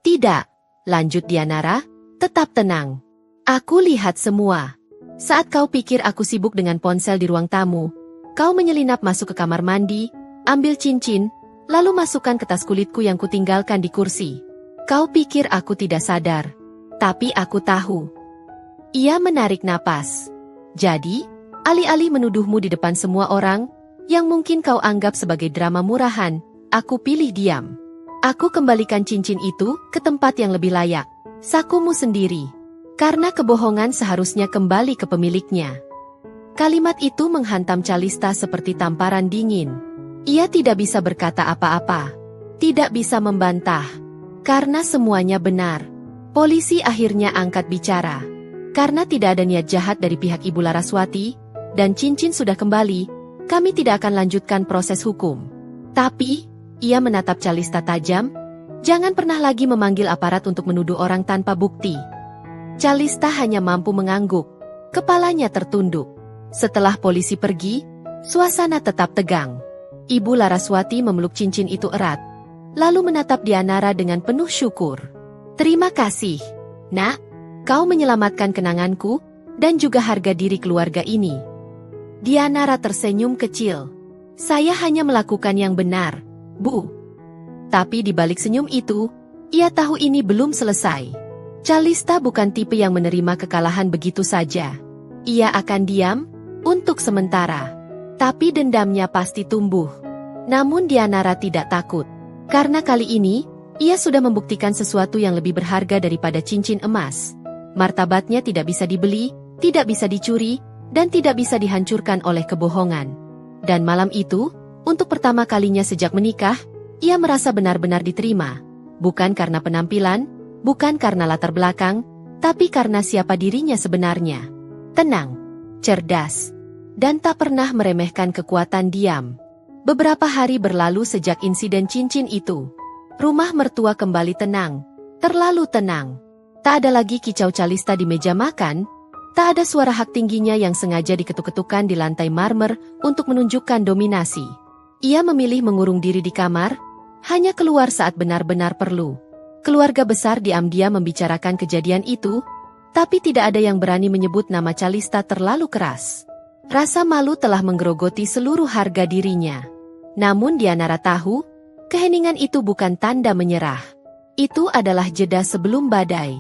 "Tidak," lanjut Dianara, "tetap tenang. Aku lihat semua. Saat kau pikir aku sibuk dengan ponsel di ruang tamu, kau menyelinap masuk ke kamar mandi, ambil cincin, lalu masukkan ke tas kulitku yang kutinggalkan di kursi. Kau pikir aku tidak sadar, tapi aku tahu." Ia menarik napas. "Jadi, alih-alih menuduhmu di depan semua orang, yang mungkin kau anggap sebagai drama murahan, aku pilih diam. Aku kembalikan cincin itu ke tempat yang lebih layak, sakumu sendiri. Karena kebohongan seharusnya kembali ke pemiliknya." Kalimat itu menghantam Calista seperti tamparan dingin. Ia tidak bisa berkata apa-apa. Tidak bisa membantah. Karena semuanya benar. Polisi akhirnya angkat bicara. "Karena tidak ada niat jahat dari pihak Ibu Laraswati, dan cincin sudah kembali, kami tidak akan lanjutkan proses hukum. Tapi," ia menatap Calista tajam, "jangan pernah lagi memanggil aparat untuk menuduh orang tanpa bukti." Calista hanya mampu mengangguk. Kepalanya tertunduk. Setelah polisi pergi, suasana tetap tegang. Ibu Laraswati memeluk cincin itu erat, lalu menatap Dianara dengan penuh syukur. "Terima kasih, Nak. Kau menyelamatkan kenanganku, dan juga harga diri keluarga ini." Dianara tersenyum kecil. "Saya hanya melakukan yang benar, Bu." Tapi di balik senyum itu, ia tahu ini belum selesai. Calista bukan tipe yang menerima kekalahan begitu saja. Ia akan diam, untuk sementara. Tapi dendamnya pasti tumbuh. Namun Dianara tidak takut. Karena kali ini, ia sudah membuktikan sesuatu yang lebih berharga daripada cincin emas. Martabatnya tidak bisa dibeli, tidak bisa dicuri, dan tidak bisa dihancurkan oleh kebohongan. Dan malam itu, untuk pertama kalinya sejak menikah, ia merasa benar-benar diterima. Bukan karena penampilan, bukan karena latar belakang, tapi karena siapa dirinya sebenarnya. Tenang, cerdas, dan tak pernah meremehkan kekuatan diam. Beberapa hari berlalu sejak insiden cincin itu. Rumah mertua kembali tenang, terlalu tenang. Tak ada lagi kicau Calista di meja makan, tak ada suara hak tingginya yang sengaja diketuk-ketukan di lantai marmer untuk menunjukkan dominasi. Ia memilih mengurung diri di kamar, hanya keluar saat benar-benar perlu. Keluarga besar diam-diam membicarakan kejadian itu, tapi tidak ada yang berani menyebut nama Calista terlalu keras. Rasa malu telah menggerogoti seluruh harga dirinya. Namun Dianara tahu, keheningan itu bukan tanda menyerah. Itu adalah jeda sebelum badai.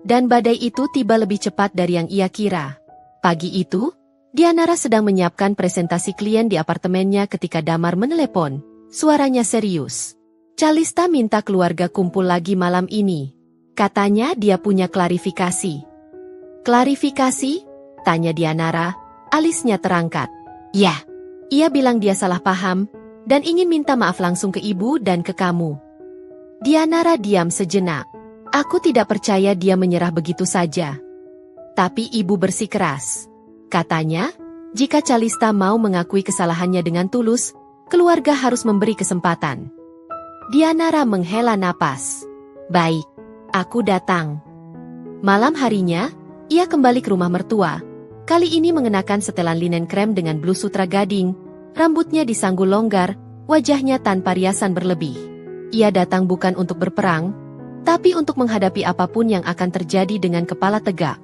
Dan badai itu tiba lebih cepat dari yang ia kira. Pagi itu, Dianara sedang menyiapkan presentasi klien di apartemennya ketika Damar menelepon. Suaranya serius. "Calista minta keluarga kumpul lagi malam ini. Katanya dia punya klarifikasi." "Klarifikasi?" tanya Dianara. Alisnya terangkat. "Ya." Ia bilang dia salah paham, dan ingin minta maaf langsung ke ibu dan ke kamu. Dianara diam sejenak. Aku tidak percaya dia menyerah begitu saja. Tapi ibu bersikeras. Katanya, jika Calista mau mengakui kesalahannya dengan tulus, keluarga harus memberi kesempatan. Dianara menghela napas. Baik, aku datang. Malam harinya, ia kembali ke rumah mertua. Kali ini mengenakan setelan linen krem dengan blus sutra gading, rambutnya disanggul longgar, wajahnya tanpa riasan berlebih. Ia datang bukan untuk berperang, tapi untuk menghadapi apapun yang akan terjadi dengan kepala tegak.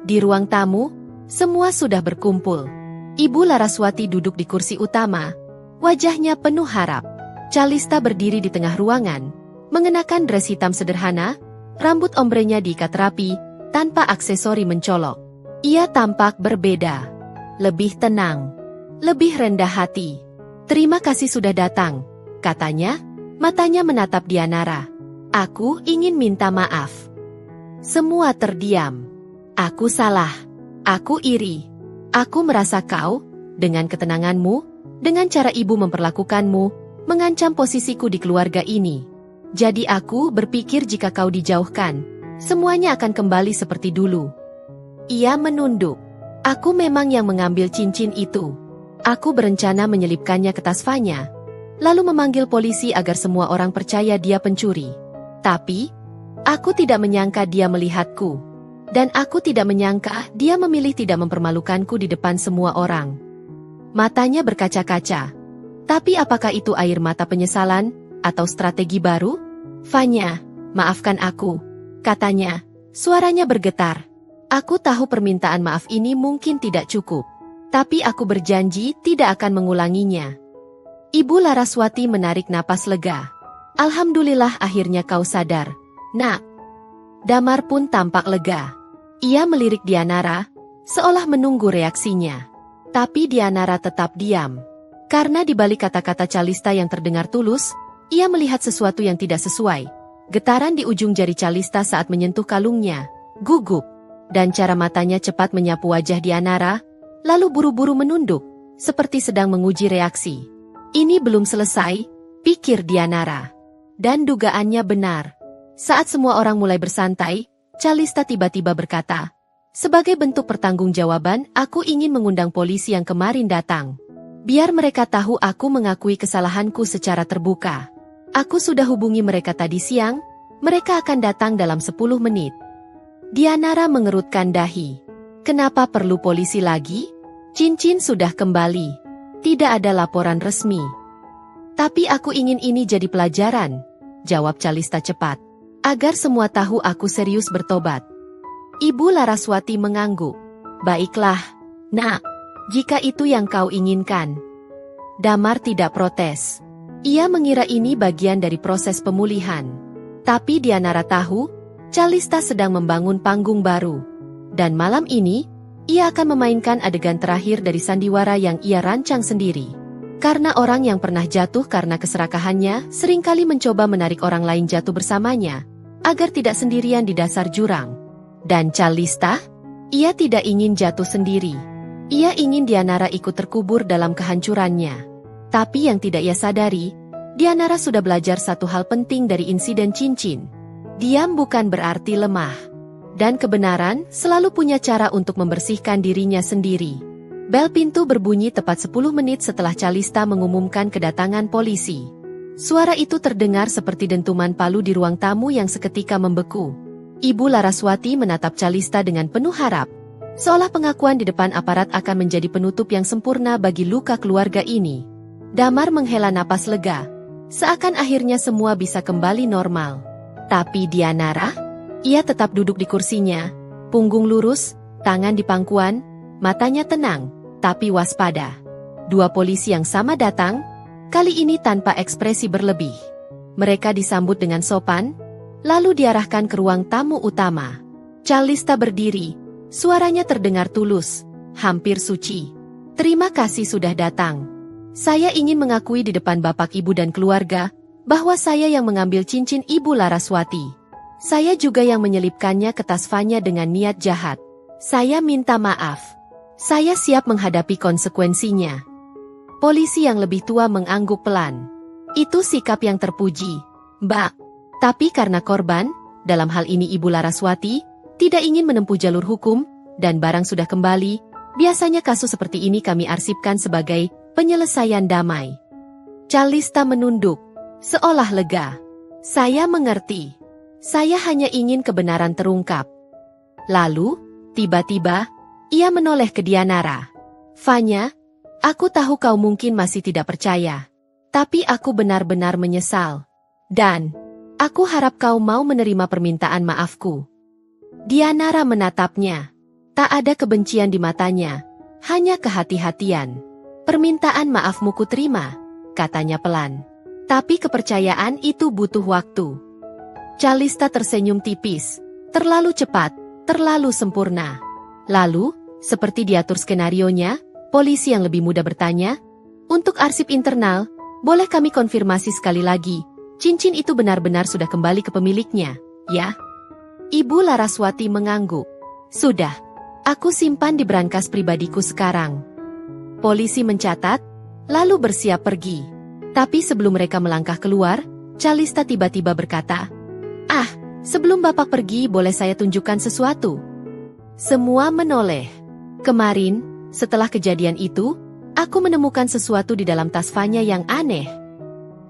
Di ruang tamu, semua sudah berkumpul. Ibu Laraswati duduk di kursi utama, wajahnya penuh harap. Calista berdiri di tengah ruangan, mengenakan dres hitam sederhana, rambut ombrenya diikat rapi, tanpa aksesori mencolok. Ia tampak berbeda, lebih tenang, lebih rendah hati. Terima kasih sudah datang, katanya, matanya menatap Dianara. Aku ingin minta maaf. Semua terdiam. Aku salah. Aku iri. Aku merasa kau, dengan ketenanganmu, dengan cara ibu memperlakukanmu, mengancam posisiku di keluarga ini. Jadi aku berpikir jika kau dijauhkan, semuanya akan kembali seperti dulu. Ia menunduk. Aku memang yang mengambil cincin itu. Aku berencana menyelipkannya ke tas Fanya, lalu memanggil polisi agar semua orang percaya dia pencuri. Tapi, aku tidak menyangka dia melihatku. Dan aku tidak menyangka dia memilih tidak mempermalukanku di depan semua orang. Matanya berkaca-kaca. Tapi apakah itu air mata penyesalan, atau strategi baru? Fanya, maafkan aku, katanya, suaranya bergetar. Aku tahu permintaan maaf ini mungkin tidak cukup, tapi aku berjanji tidak akan mengulanginya. Ibu Laraswati menarik napas lega. Alhamdulillah akhirnya kau sadar, Nak. Damar pun tampak lega. Ia melirik Dianara, seolah menunggu reaksinya. Tapi Dianara tetap diam. Karena di balik kata-kata Calista yang terdengar tulus, ia melihat sesuatu yang tidak sesuai. Getaran di ujung jari Calista saat menyentuh kalungnya, gugup, dan cara matanya cepat menyapu wajah Dianara, lalu buru-buru menunduk, seperti sedang menguji reaksi. Ini belum selesai, pikir Dianara. Dan dugaannya benar. Saat semua orang mulai bersantai, Calista tiba-tiba berkata, sebagai bentuk pertanggungjawaban, aku ingin mengundang polisi yang kemarin datang. Biar mereka tahu aku mengakui kesalahanku secara terbuka. Aku sudah hubungi mereka tadi siang, mereka akan datang dalam 10 menit. Dianara mengerutkan dahi. Kenapa perlu polisi lagi? Cincin sudah kembali. Tidak ada laporan resmi. Tapi aku ingin ini jadi pelajaran, jawab Calista cepat. Agar semua tahu aku serius bertobat. Ibu Laraswati mengangguk. Baiklah, Nak, jika itu yang kau inginkan. Damar tidak protes. Ia mengira ini bagian dari proses pemulihan. Tapi Dianara tahu, Calista sedang membangun panggung baru. Dan malam ini, ia akan memainkan adegan terakhir dari sandiwara yang ia rancang sendiri. Karena orang yang pernah jatuh karena keserakahannya seringkali mencoba menarik orang lain jatuh bersamanya, agar tidak sendirian di dasar jurang. Dan Calista, ia tidak ingin jatuh sendiri. Ia ingin Dianara ikut terkubur dalam kehancurannya. Tapi yang tidak ia sadari, Dianara sudah belajar satu hal penting dari insiden cincin. Diam bukan berarti lemah. Dan kebenaran selalu punya cara untuk membersihkan dirinya sendiri. Bel pintu berbunyi tepat 10 menit setelah Calista mengumumkan kedatangan polisi. Suara itu terdengar seperti dentuman palu di ruang tamu yang seketika membeku. Ibu Laraswati menatap Calista dengan penuh harap. Seolah pengakuan di depan aparat akan menjadi penutup yang sempurna bagi luka keluarga ini. Damar menghela napas lega. Seakan akhirnya semua bisa kembali normal. Tapi Dianara? Ia tetap duduk di kursinya, punggung lurus, tangan di pangkuan, matanya tenang, tapi waspada. Dua polisi yang sama datang, kali ini tanpa ekspresi berlebih. Mereka disambut dengan sopan, lalu diarahkan ke ruang tamu utama. Calista berdiri, suaranya terdengar tulus, hampir suci. Terima kasih sudah datang. Saya ingin mengakui di depan bapak ibu dan keluarga, bahwa saya yang mengambil cincin ibu Laraswati. Saya juga yang menyelipkannya ke tas Fanya dengan niat jahat. Saya minta maaf. Saya siap menghadapi konsekuensinya. Polisi yang lebih tua mengangguk pelan. Itu sikap yang terpuji, Mbak. Tapi karena korban, dalam hal ini Ibu Laraswati, tidak ingin menempuh jalur hukum, dan barang sudah kembali, biasanya kasus seperti ini kami arsipkan sebagai penyelesaian damai. Calista menunduk, seolah lega. Saya mengerti. Saya hanya ingin kebenaran terungkap. Lalu, tiba-tiba, ia menoleh ke Dianara. Fanya, aku tahu kau mungkin masih tidak percaya. Tapi aku benar-benar menyesal. Dan, aku harap kau mau menerima permintaan maafku. Dianara menatapnya. Tak ada kebencian di matanya, hanya kehati-hatian. Permintaan maafmu kuterima, katanya pelan. Tapi kepercayaan itu butuh waktu. Calista tersenyum tipis, terlalu cepat, terlalu sempurna. Lalu, seperti diatur skenarionya, polisi yang lebih muda bertanya, untuk arsip internal, boleh kami konfirmasi sekali lagi, cincin itu benar-benar sudah kembali ke pemiliknya, ya? Ibu Laraswati mengangguk. Sudah, aku simpan di brankas pribadiku sekarang. Polisi mencatat, lalu bersiap pergi. Tapi sebelum mereka melangkah keluar, Calista tiba-tiba berkata, sebelum Bapak pergi boleh saya tunjukkan sesuatu? Semua menoleh. Kemarin, setelah kejadian itu, aku menemukan sesuatu di dalam tas Fanya yang aneh.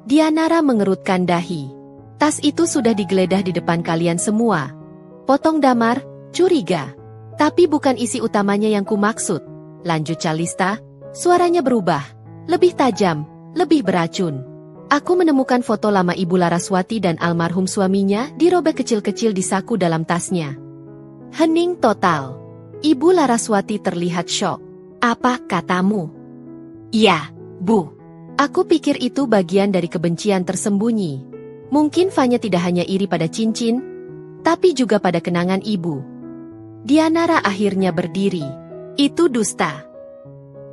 Dianara mengerutkan dahi. Tas itu sudah digeledah di depan kalian semua. Potong Damar, curiga. Tapi bukan isi utamanya yang kumaksud. Lanjut Calista, suaranya berubah. Lebih tajam, lebih beracun. Aku menemukan foto lama Ibu Laraswati dan almarhum suaminya dirobek kecil-kecil di saku dalam tasnya. Hening total. Ibu Laraswati terlihat syok. Apa katamu? Ya, Bu. Aku pikir itu bagian dari kebencian tersembunyi. Mungkin Fanya tidak hanya iri pada cincin, tapi juga pada kenangan ibu. Dianara akhirnya berdiri. Itu dusta.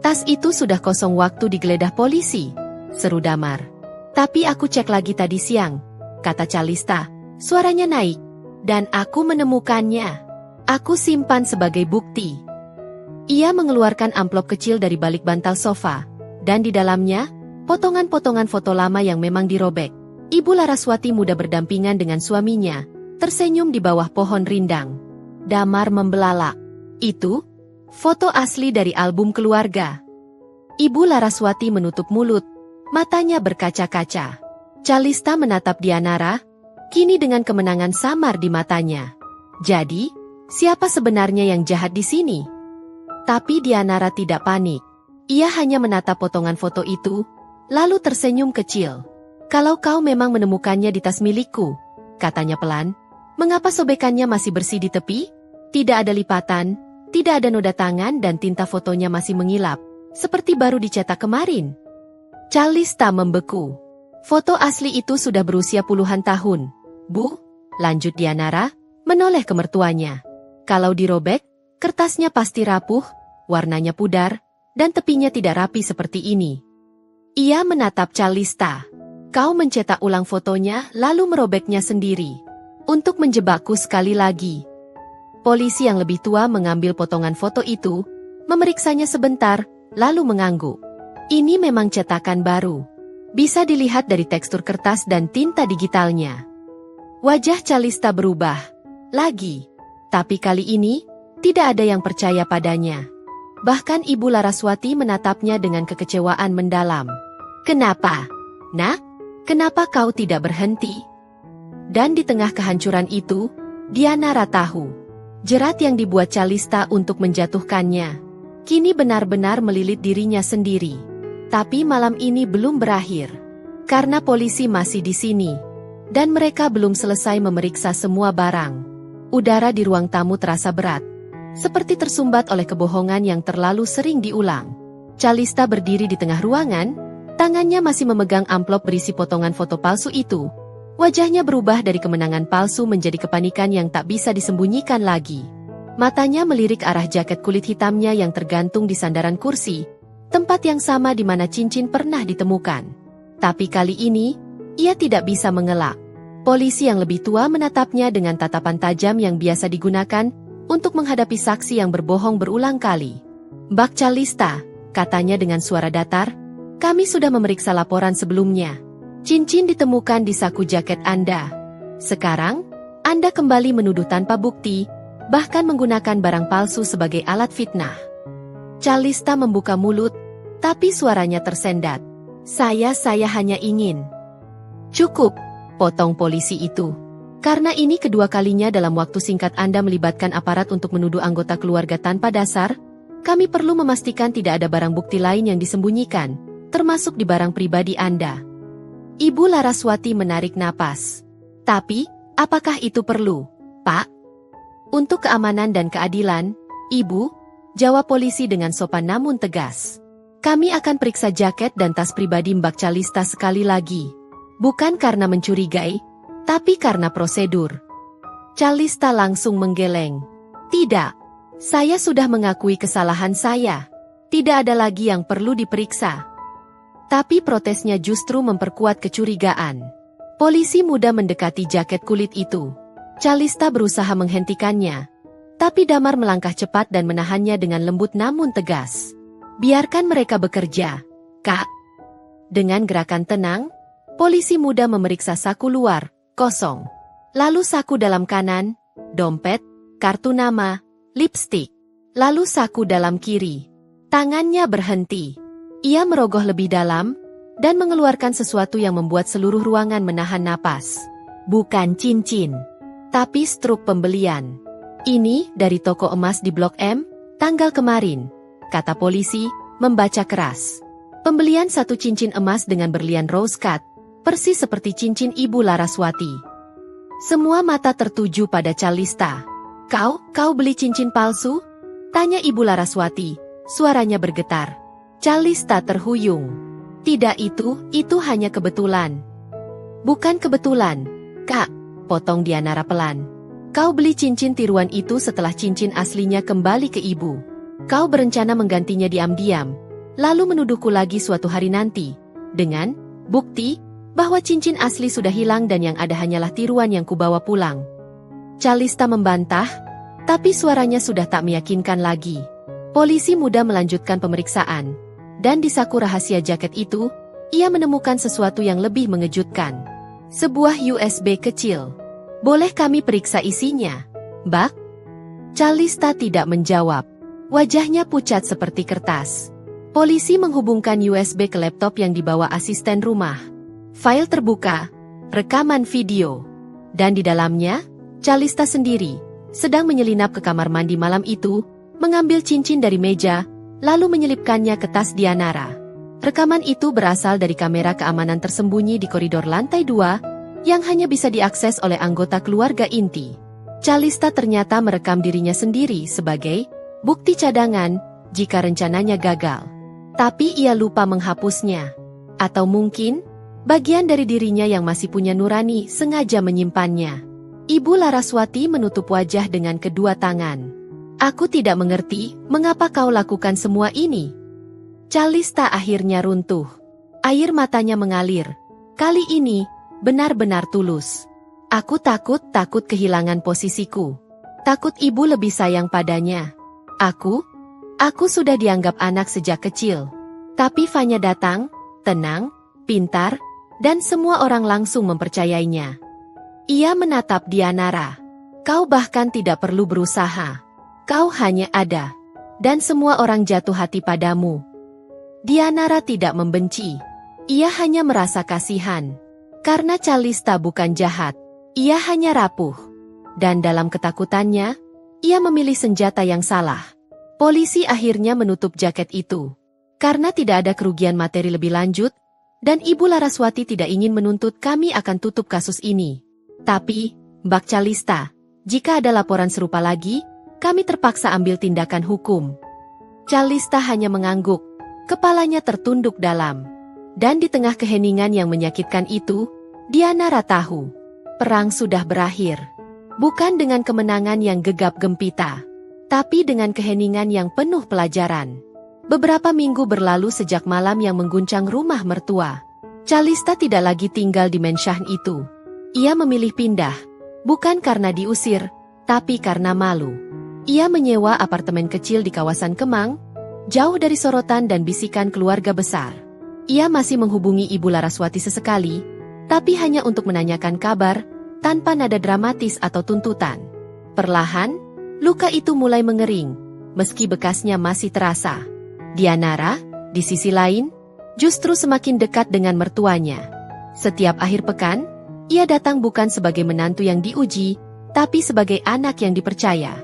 Tas itu sudah kosong waktu digeledah polisi, seru Damar. Tapi aku cek lagi tadi siang, kata Calista, suaranya naik. Dan aku menemukannya. Aku simpan sebagai bukti. Ia mengeluarkan amplop kecil dari balik bantal sofa, dan di dalamnya, potongan-potongan foto lama yang memang dirobek. Ibu Laraswati muda berdampingan dengan suaminya, tersenyum di bawah pohon rindang. Damar membelalak. Itu foto asli dari album keluarga. Ibu Laraswati menutup mulut, matanya berkaca-kaca. Calista menatap Dianara, kini dengan kemenangan samar di matanya. Jadi, siapa sebenarnya yang jahat di sini? Tapi Dianara tidak panik. Ia hanya menatap potongan foto itu, lalu tersenyum kecil. Kalau kau memang menemukannya di tas milikku, katanya pelan, mengapa sobekannya masih bersih di tepi? Tidak ada lipatan, tidak ada noda tangan dan tinta fotonya masih mengilap, seperti baru dicetak kemarin. Calista membeku. Foto asli itu sudah berusia puluhan tahun. Bu, lanjut Dianara, menoleh ke mertuanya. Kalau dirobek, kertasnya pasti rapuh, warnanya pudar, dan tepinya tidak rapi seperti ini. Ia menatap Calista. Kau mencetak ulang fotonya lalu merobeknya sendiri. Untuk menjebakku sekali lagi. Polisi yang lebih tua mengambil potongan foto itu, memeriksanya sebentar, lalu mengangguk. Ini memang cetakan baru. Bisa dilihat dari tekstur kertas dan tinta digitalnya. Wajah Calista berubah. Lagi. Tapi kali ini, tidak ada yang percaya padanya. Bahkan Ibu Laraswati menatapnya dengan kekecewaan mendalam. Kenapa? Nak? Kenapa kau tidak berhenti? Dan di tengah kehancuran itu, Dianara tahu. Jerat yang dibuat Calista untuk menjatuhkannya. Kini benar-benar melilit dirinya sendiri. Tapi malam ini belum berakhir. Karena polisi masih di sini. Dan mereka belum selesai memeriksa semua barang. Udara di ruang tamu terasa berat. Seperti tersumbat oleh kebohongan yang terlalu sering diulang. Calista berdiri di tengah ruangan. Tangannya masih memegang amplop berisi potongan foto palsu itu. Wajahnya berubah dari kemenangan palsu menjadi kepanikan yang tak bisa disembunyikan lagi. Matanya melirik arah jaket kulit hitamnya yang tergantung di sandaran kursi, tempat yang sama di mana cincin pernah ditemukan. Tapi kali ini, ia tidak bisa mengelak. Polisi yang lebih tua menatapnya dengan tatapan tajam yang biasa digunakan untuk menghadapi saksi yang berbohong berulang kali. Mbak Calista, katanya dengan suara datar, Kami sudah memeriksa laporan sebelumnya. Cincin ditemukan di saku jaket Anda. Sekarang, Anda kembali menuduh tanpa bukti, bahkan menggunakan barang palsu sebagai alat fitnah. Calista membuka mulut, tapi suaranya tersendat. Saya hanya ingin. Cukup, potong polisi itu. Karena ini kedua kalinya dalam waktu singkat Anda melibatkan aparat untuk menuduh anggota keluarga tanpa dasar, kami perlu memastikan tidak ada barang bukti lain yang disembunyikan, termasuk di barang pribadi Anda. Ibu Laraswati menarik napas. Tapi, apakah itu perlu, Pak? Untuk keamanan dan keadilan, Ibu, jawab polisi dengan sopan namun tegas. Kami akan periksa jaket dan tas pribadi Mbak Calista sekali lagi. Bukan karena mencurigai, tapi karena prosedur. Calista langsung menggeleng. Tidak, saya sudah mengakui kesalahan saya. Tidak ada lagi yang perlu diperiksa. Tapi protesnya justru memperkuat kecurigaan. Polisi muda mendekati jaket kulit itu. Calista berusaha menghentikannya. Tapi Damar melangkah cepat dan menahannya dengan lembut namun tegas. Biarkan mereka bekerja, Kak. Dengan gerakan tenang, polisi muda memeriksa saku luar, kosong. Lalu saku dalam kanan, dompet, kartu nama, lipstik. Lalu saku dalam kiri. Tangannya berhenti. Ia merogoh lebih dalam, dan mengeluarkan sesuatu yang membuat seluruh ruangan menahan napas. Bukan cincin, tapi struk pembelian. Ini dari toko emas di Blok M, tanggal kemarin, kata polisi, membaca keras. Pembelian satu cincin emas dengan berlian rose cut, persis seperti cincin Ibu Laraswati. Semua mata tertuju pada Calista. Kau beli cincin palsu? Tanya Ibu Laraswati, suaranya bergetar. Calista terhuyung. Tidak, itu hanya kebetulan. Bukan kebetulan, Kak, potong Dianara pelan. Kau beli cincin tiruan itu setelah cincin aslinya kembali ke ibu. Kau berencana menggantinya diam-diam, lalu menuduhku lagi suatu hari nanti, dengan bukti bahwa cincin asli sudah hilang dan yang ada hanyalah tiruan yang kubawa pulang. Calista membantah, tapi suaranya sudah tak meyakinkan lagi. Polisi muda melanjutkan pemeriksaan, dan di saku rahasia jaket itu, ia menemukan sesuatu yang lebih mengejutkan. Sebuah USB kecil. Boleh kami periksa isinya, Mbak? Calista tidak menjawab. Wajahnya pucat seperti kertas. Polisi menghubungkan USB ke laptop yang dibawa asisten rumah. File terbuka, rekaman video. Dan di dalamnya, Calista sendiri, sedang menyelinap ke kamar mandi malam itu, mengambil cincin dari meja, lalu menyelipkannya ke tas Dianara. Rekaman itu berasal dari kamera keamanan tersembunyi di koridor lantai 2, yang hanya bisa diakses oleh anggota keluarga inti. Calista ternyata merekam dirinya sendiri sebagai bukti cadangan jika rencananya gagal. Tapi ia lupa menghapusnya. Atau mungkin, bagian dari dirinya yang masih punya nurani sengaja menyimpannya. Ibu Laraswati menutup wajah dengan kedua tangan. Aku tidak mengerti mengapa kau lakukan semua ini. Calista akhirnya runtuh. Air matanya mengalir. Kali ini, benar-benar tulus. Aku takut kehilangan posisiku. Takut ibu lebih sayang padanya. Aku sudah dianggap anak sejak kecil. Tapi Fanya datang, tenang, pintar, dan semua orang langsung mempercayainya. Ia menatap Dianara. Kau bahkan tidak perlu berusaha. Kau hanya ada. Dan semua orang jatuh hati padamu. Dianara tidak membenci. Ia hanya merasa kasihan. Karena Calista bukan jahat. Ia hanya rapuh. Dan dalam ketakutannya, ia memilih senjata yang salah. Polisi akhirnya menutup jaket itu. Karena tidak ada kerugian materi lebih lanjut, dan Ibu Laraswati tidak ingin menuntut kami akan tutup kasus ini. Tapi, Mbak Calista, jika ada laporan serupa lagi, kami terpaksa ambil tindakan hukum. Calista hanya mengangguk, kepalanya tertunduk dalam. Dan di tengah keheningan yang menyakitkan itu, Dianara tahu, perang sudah berakhir. Bukan dengan kemenangan yang gegap gempita, tapi dengan keheningan yang penuh pelajaran. Beberapa minggu berlalu sejak malam yang mengguncang rumah mertua. Calista tidak lagi tinggal di mansion itu. Ia memilih pindah, bukan karena diusir, tapi karena malu. Ia menyewa apartemen kecil di kawasan Kemang, jauh dari sorotan dan bisikan keluarga besar. Ia masih menghubungi Ibu Laraswati sesekali, tapi hanya untuk menanyakan kabar, tanpa nada dramatis atau tuntutan. Perlahan, luka itu mulai mengering, meski bekasnya masih terasa. Dianara, di sisi lain, justru semakin dekat dengan mertuanya. Setiap akhir pekan, ia datang bukan sebagai menantu yang diuji, tapi sebagai anak yang dipercaya.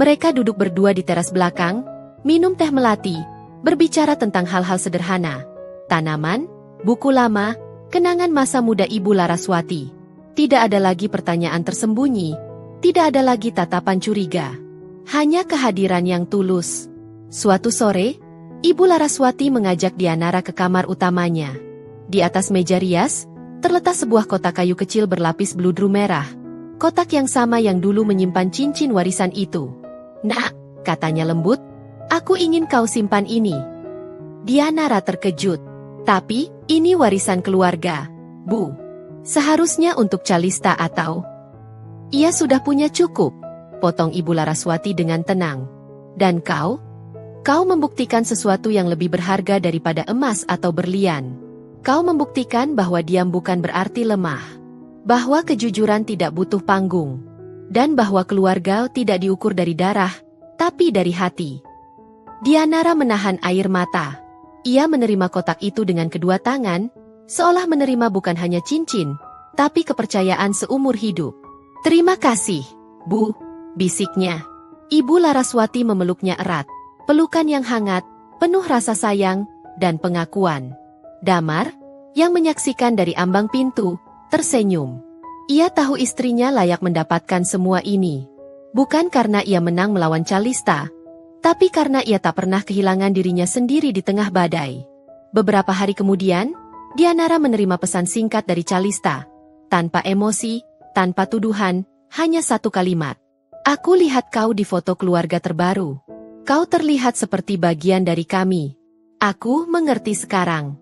Mereka duduk berdua di teras belakang, minum teh melati, berbicara tentang hal-hal sederhana. Tanaman, buku lama, kenangan masa muda Ibu Laraswati. Tidak ada lagi pertanyaan tersembunyi, tidak ada lagi tatapan curiga. Hanya kehadiran yang tulus. Suatu sore, Ibu Laraswati mengajak Dianara ke kamar utamanya. Di atas meja rias, terletak sebuah kotak kayu kecil berlapis beludru merah. Kotak yang sama yang dulu menyimpan cincin warisan itu. "Nak," katanya lembut, "aku ingin kau simpan ini." Dianara terkejut. "Tapi, ini warisan keluarga, Bu. Seharusnya untuk Calista atau..." "Ia sudah punya cukup," potong Ibu Laraswati dengan tenang. "Dan kau? Kau membuktikan sesuatu yang lebih berharga daripada emas atau berlian. Kau membuktikan bahwa diam bukan berarti lemah. Bahwa kejujuran tidak butuh panggung. Dan bahwa keluarga tidak diukur dari darah, tapi dari hati." Dianara menahan air mata. Ia menerima kotak itu dengan kedua tangan, seolah menerima bukan hanya cincin, tapi kepercayaan seumur hidup. "Terima kasih, Bu," bisiknya. Ibu Laraswati memeluknya erat. Pelukan yang hangat, penuh rasa sayang, dan pengakuan. Damar, yang menyaksikan dari ambang pintu, tersenyum. Ia tahu istrinya layak mendapatkan semua ini. Bukan karena ia menang melawan Calista, tapi karena ia tak pernah kehilangan dirinya sendiri di tengah badai. Beberapa hari kemudian, Dianara menerima pesan singkat dari Calista. Tanpa emosi, tanpa tuduhan, hanya satu kalimat. "Aku lihat kau di foto keluarga terbaru. Kau terlihat seperti bagian dari kami. Aku mengerti sekarang."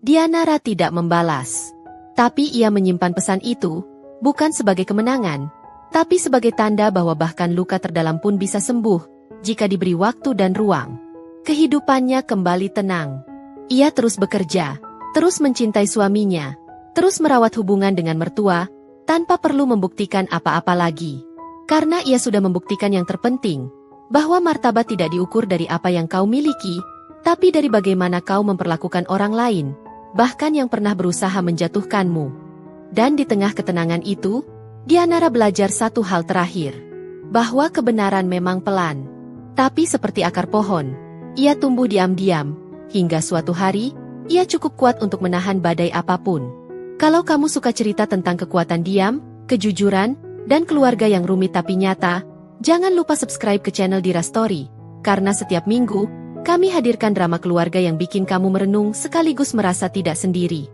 Dianara tidak membalas. Tapi ia menyimpan pesan itu, bukan sebagai kemenangan, tapi sebagai tanda bahwa bahkan luka terdalam pun bisa sembuh, jika diberi waktu dan ruang. Kehidupannya kembali tenang. Ia terus bekerja, terus mencintai suaminya, terus merawat hubungan dengan mertua, tanpa perlu membuktikan apa-apa lagi. Karena ia sudah membuktikan yang terpenting, bahwa martabat tidak diukur dari apa yang kau miliki, tapi dari bagaimana kau memperlakukan orang lain, bahkan yang pernah berusaha menjatuhkanmu. Dan di tengah ketenangan itu, Dianara belajar satu hal terakhir, bahwa kebenaran memang pelan. Tapi seperti akar pohon, ia tumbuh diam-diam, hingga suatu hari, ia cukup kuat untuk menahan badai apapun. Kalau kamu suka cerita tentang kekuatan diam, kejujuran, dan keluarga yang rumit tapi nyata, jangan lupa subscribe ke channel Dira Story, karena setiap minggu, kami hadirkan drama keluarga yang bikin kamu merenung sekaligus merasa tidak sendiri.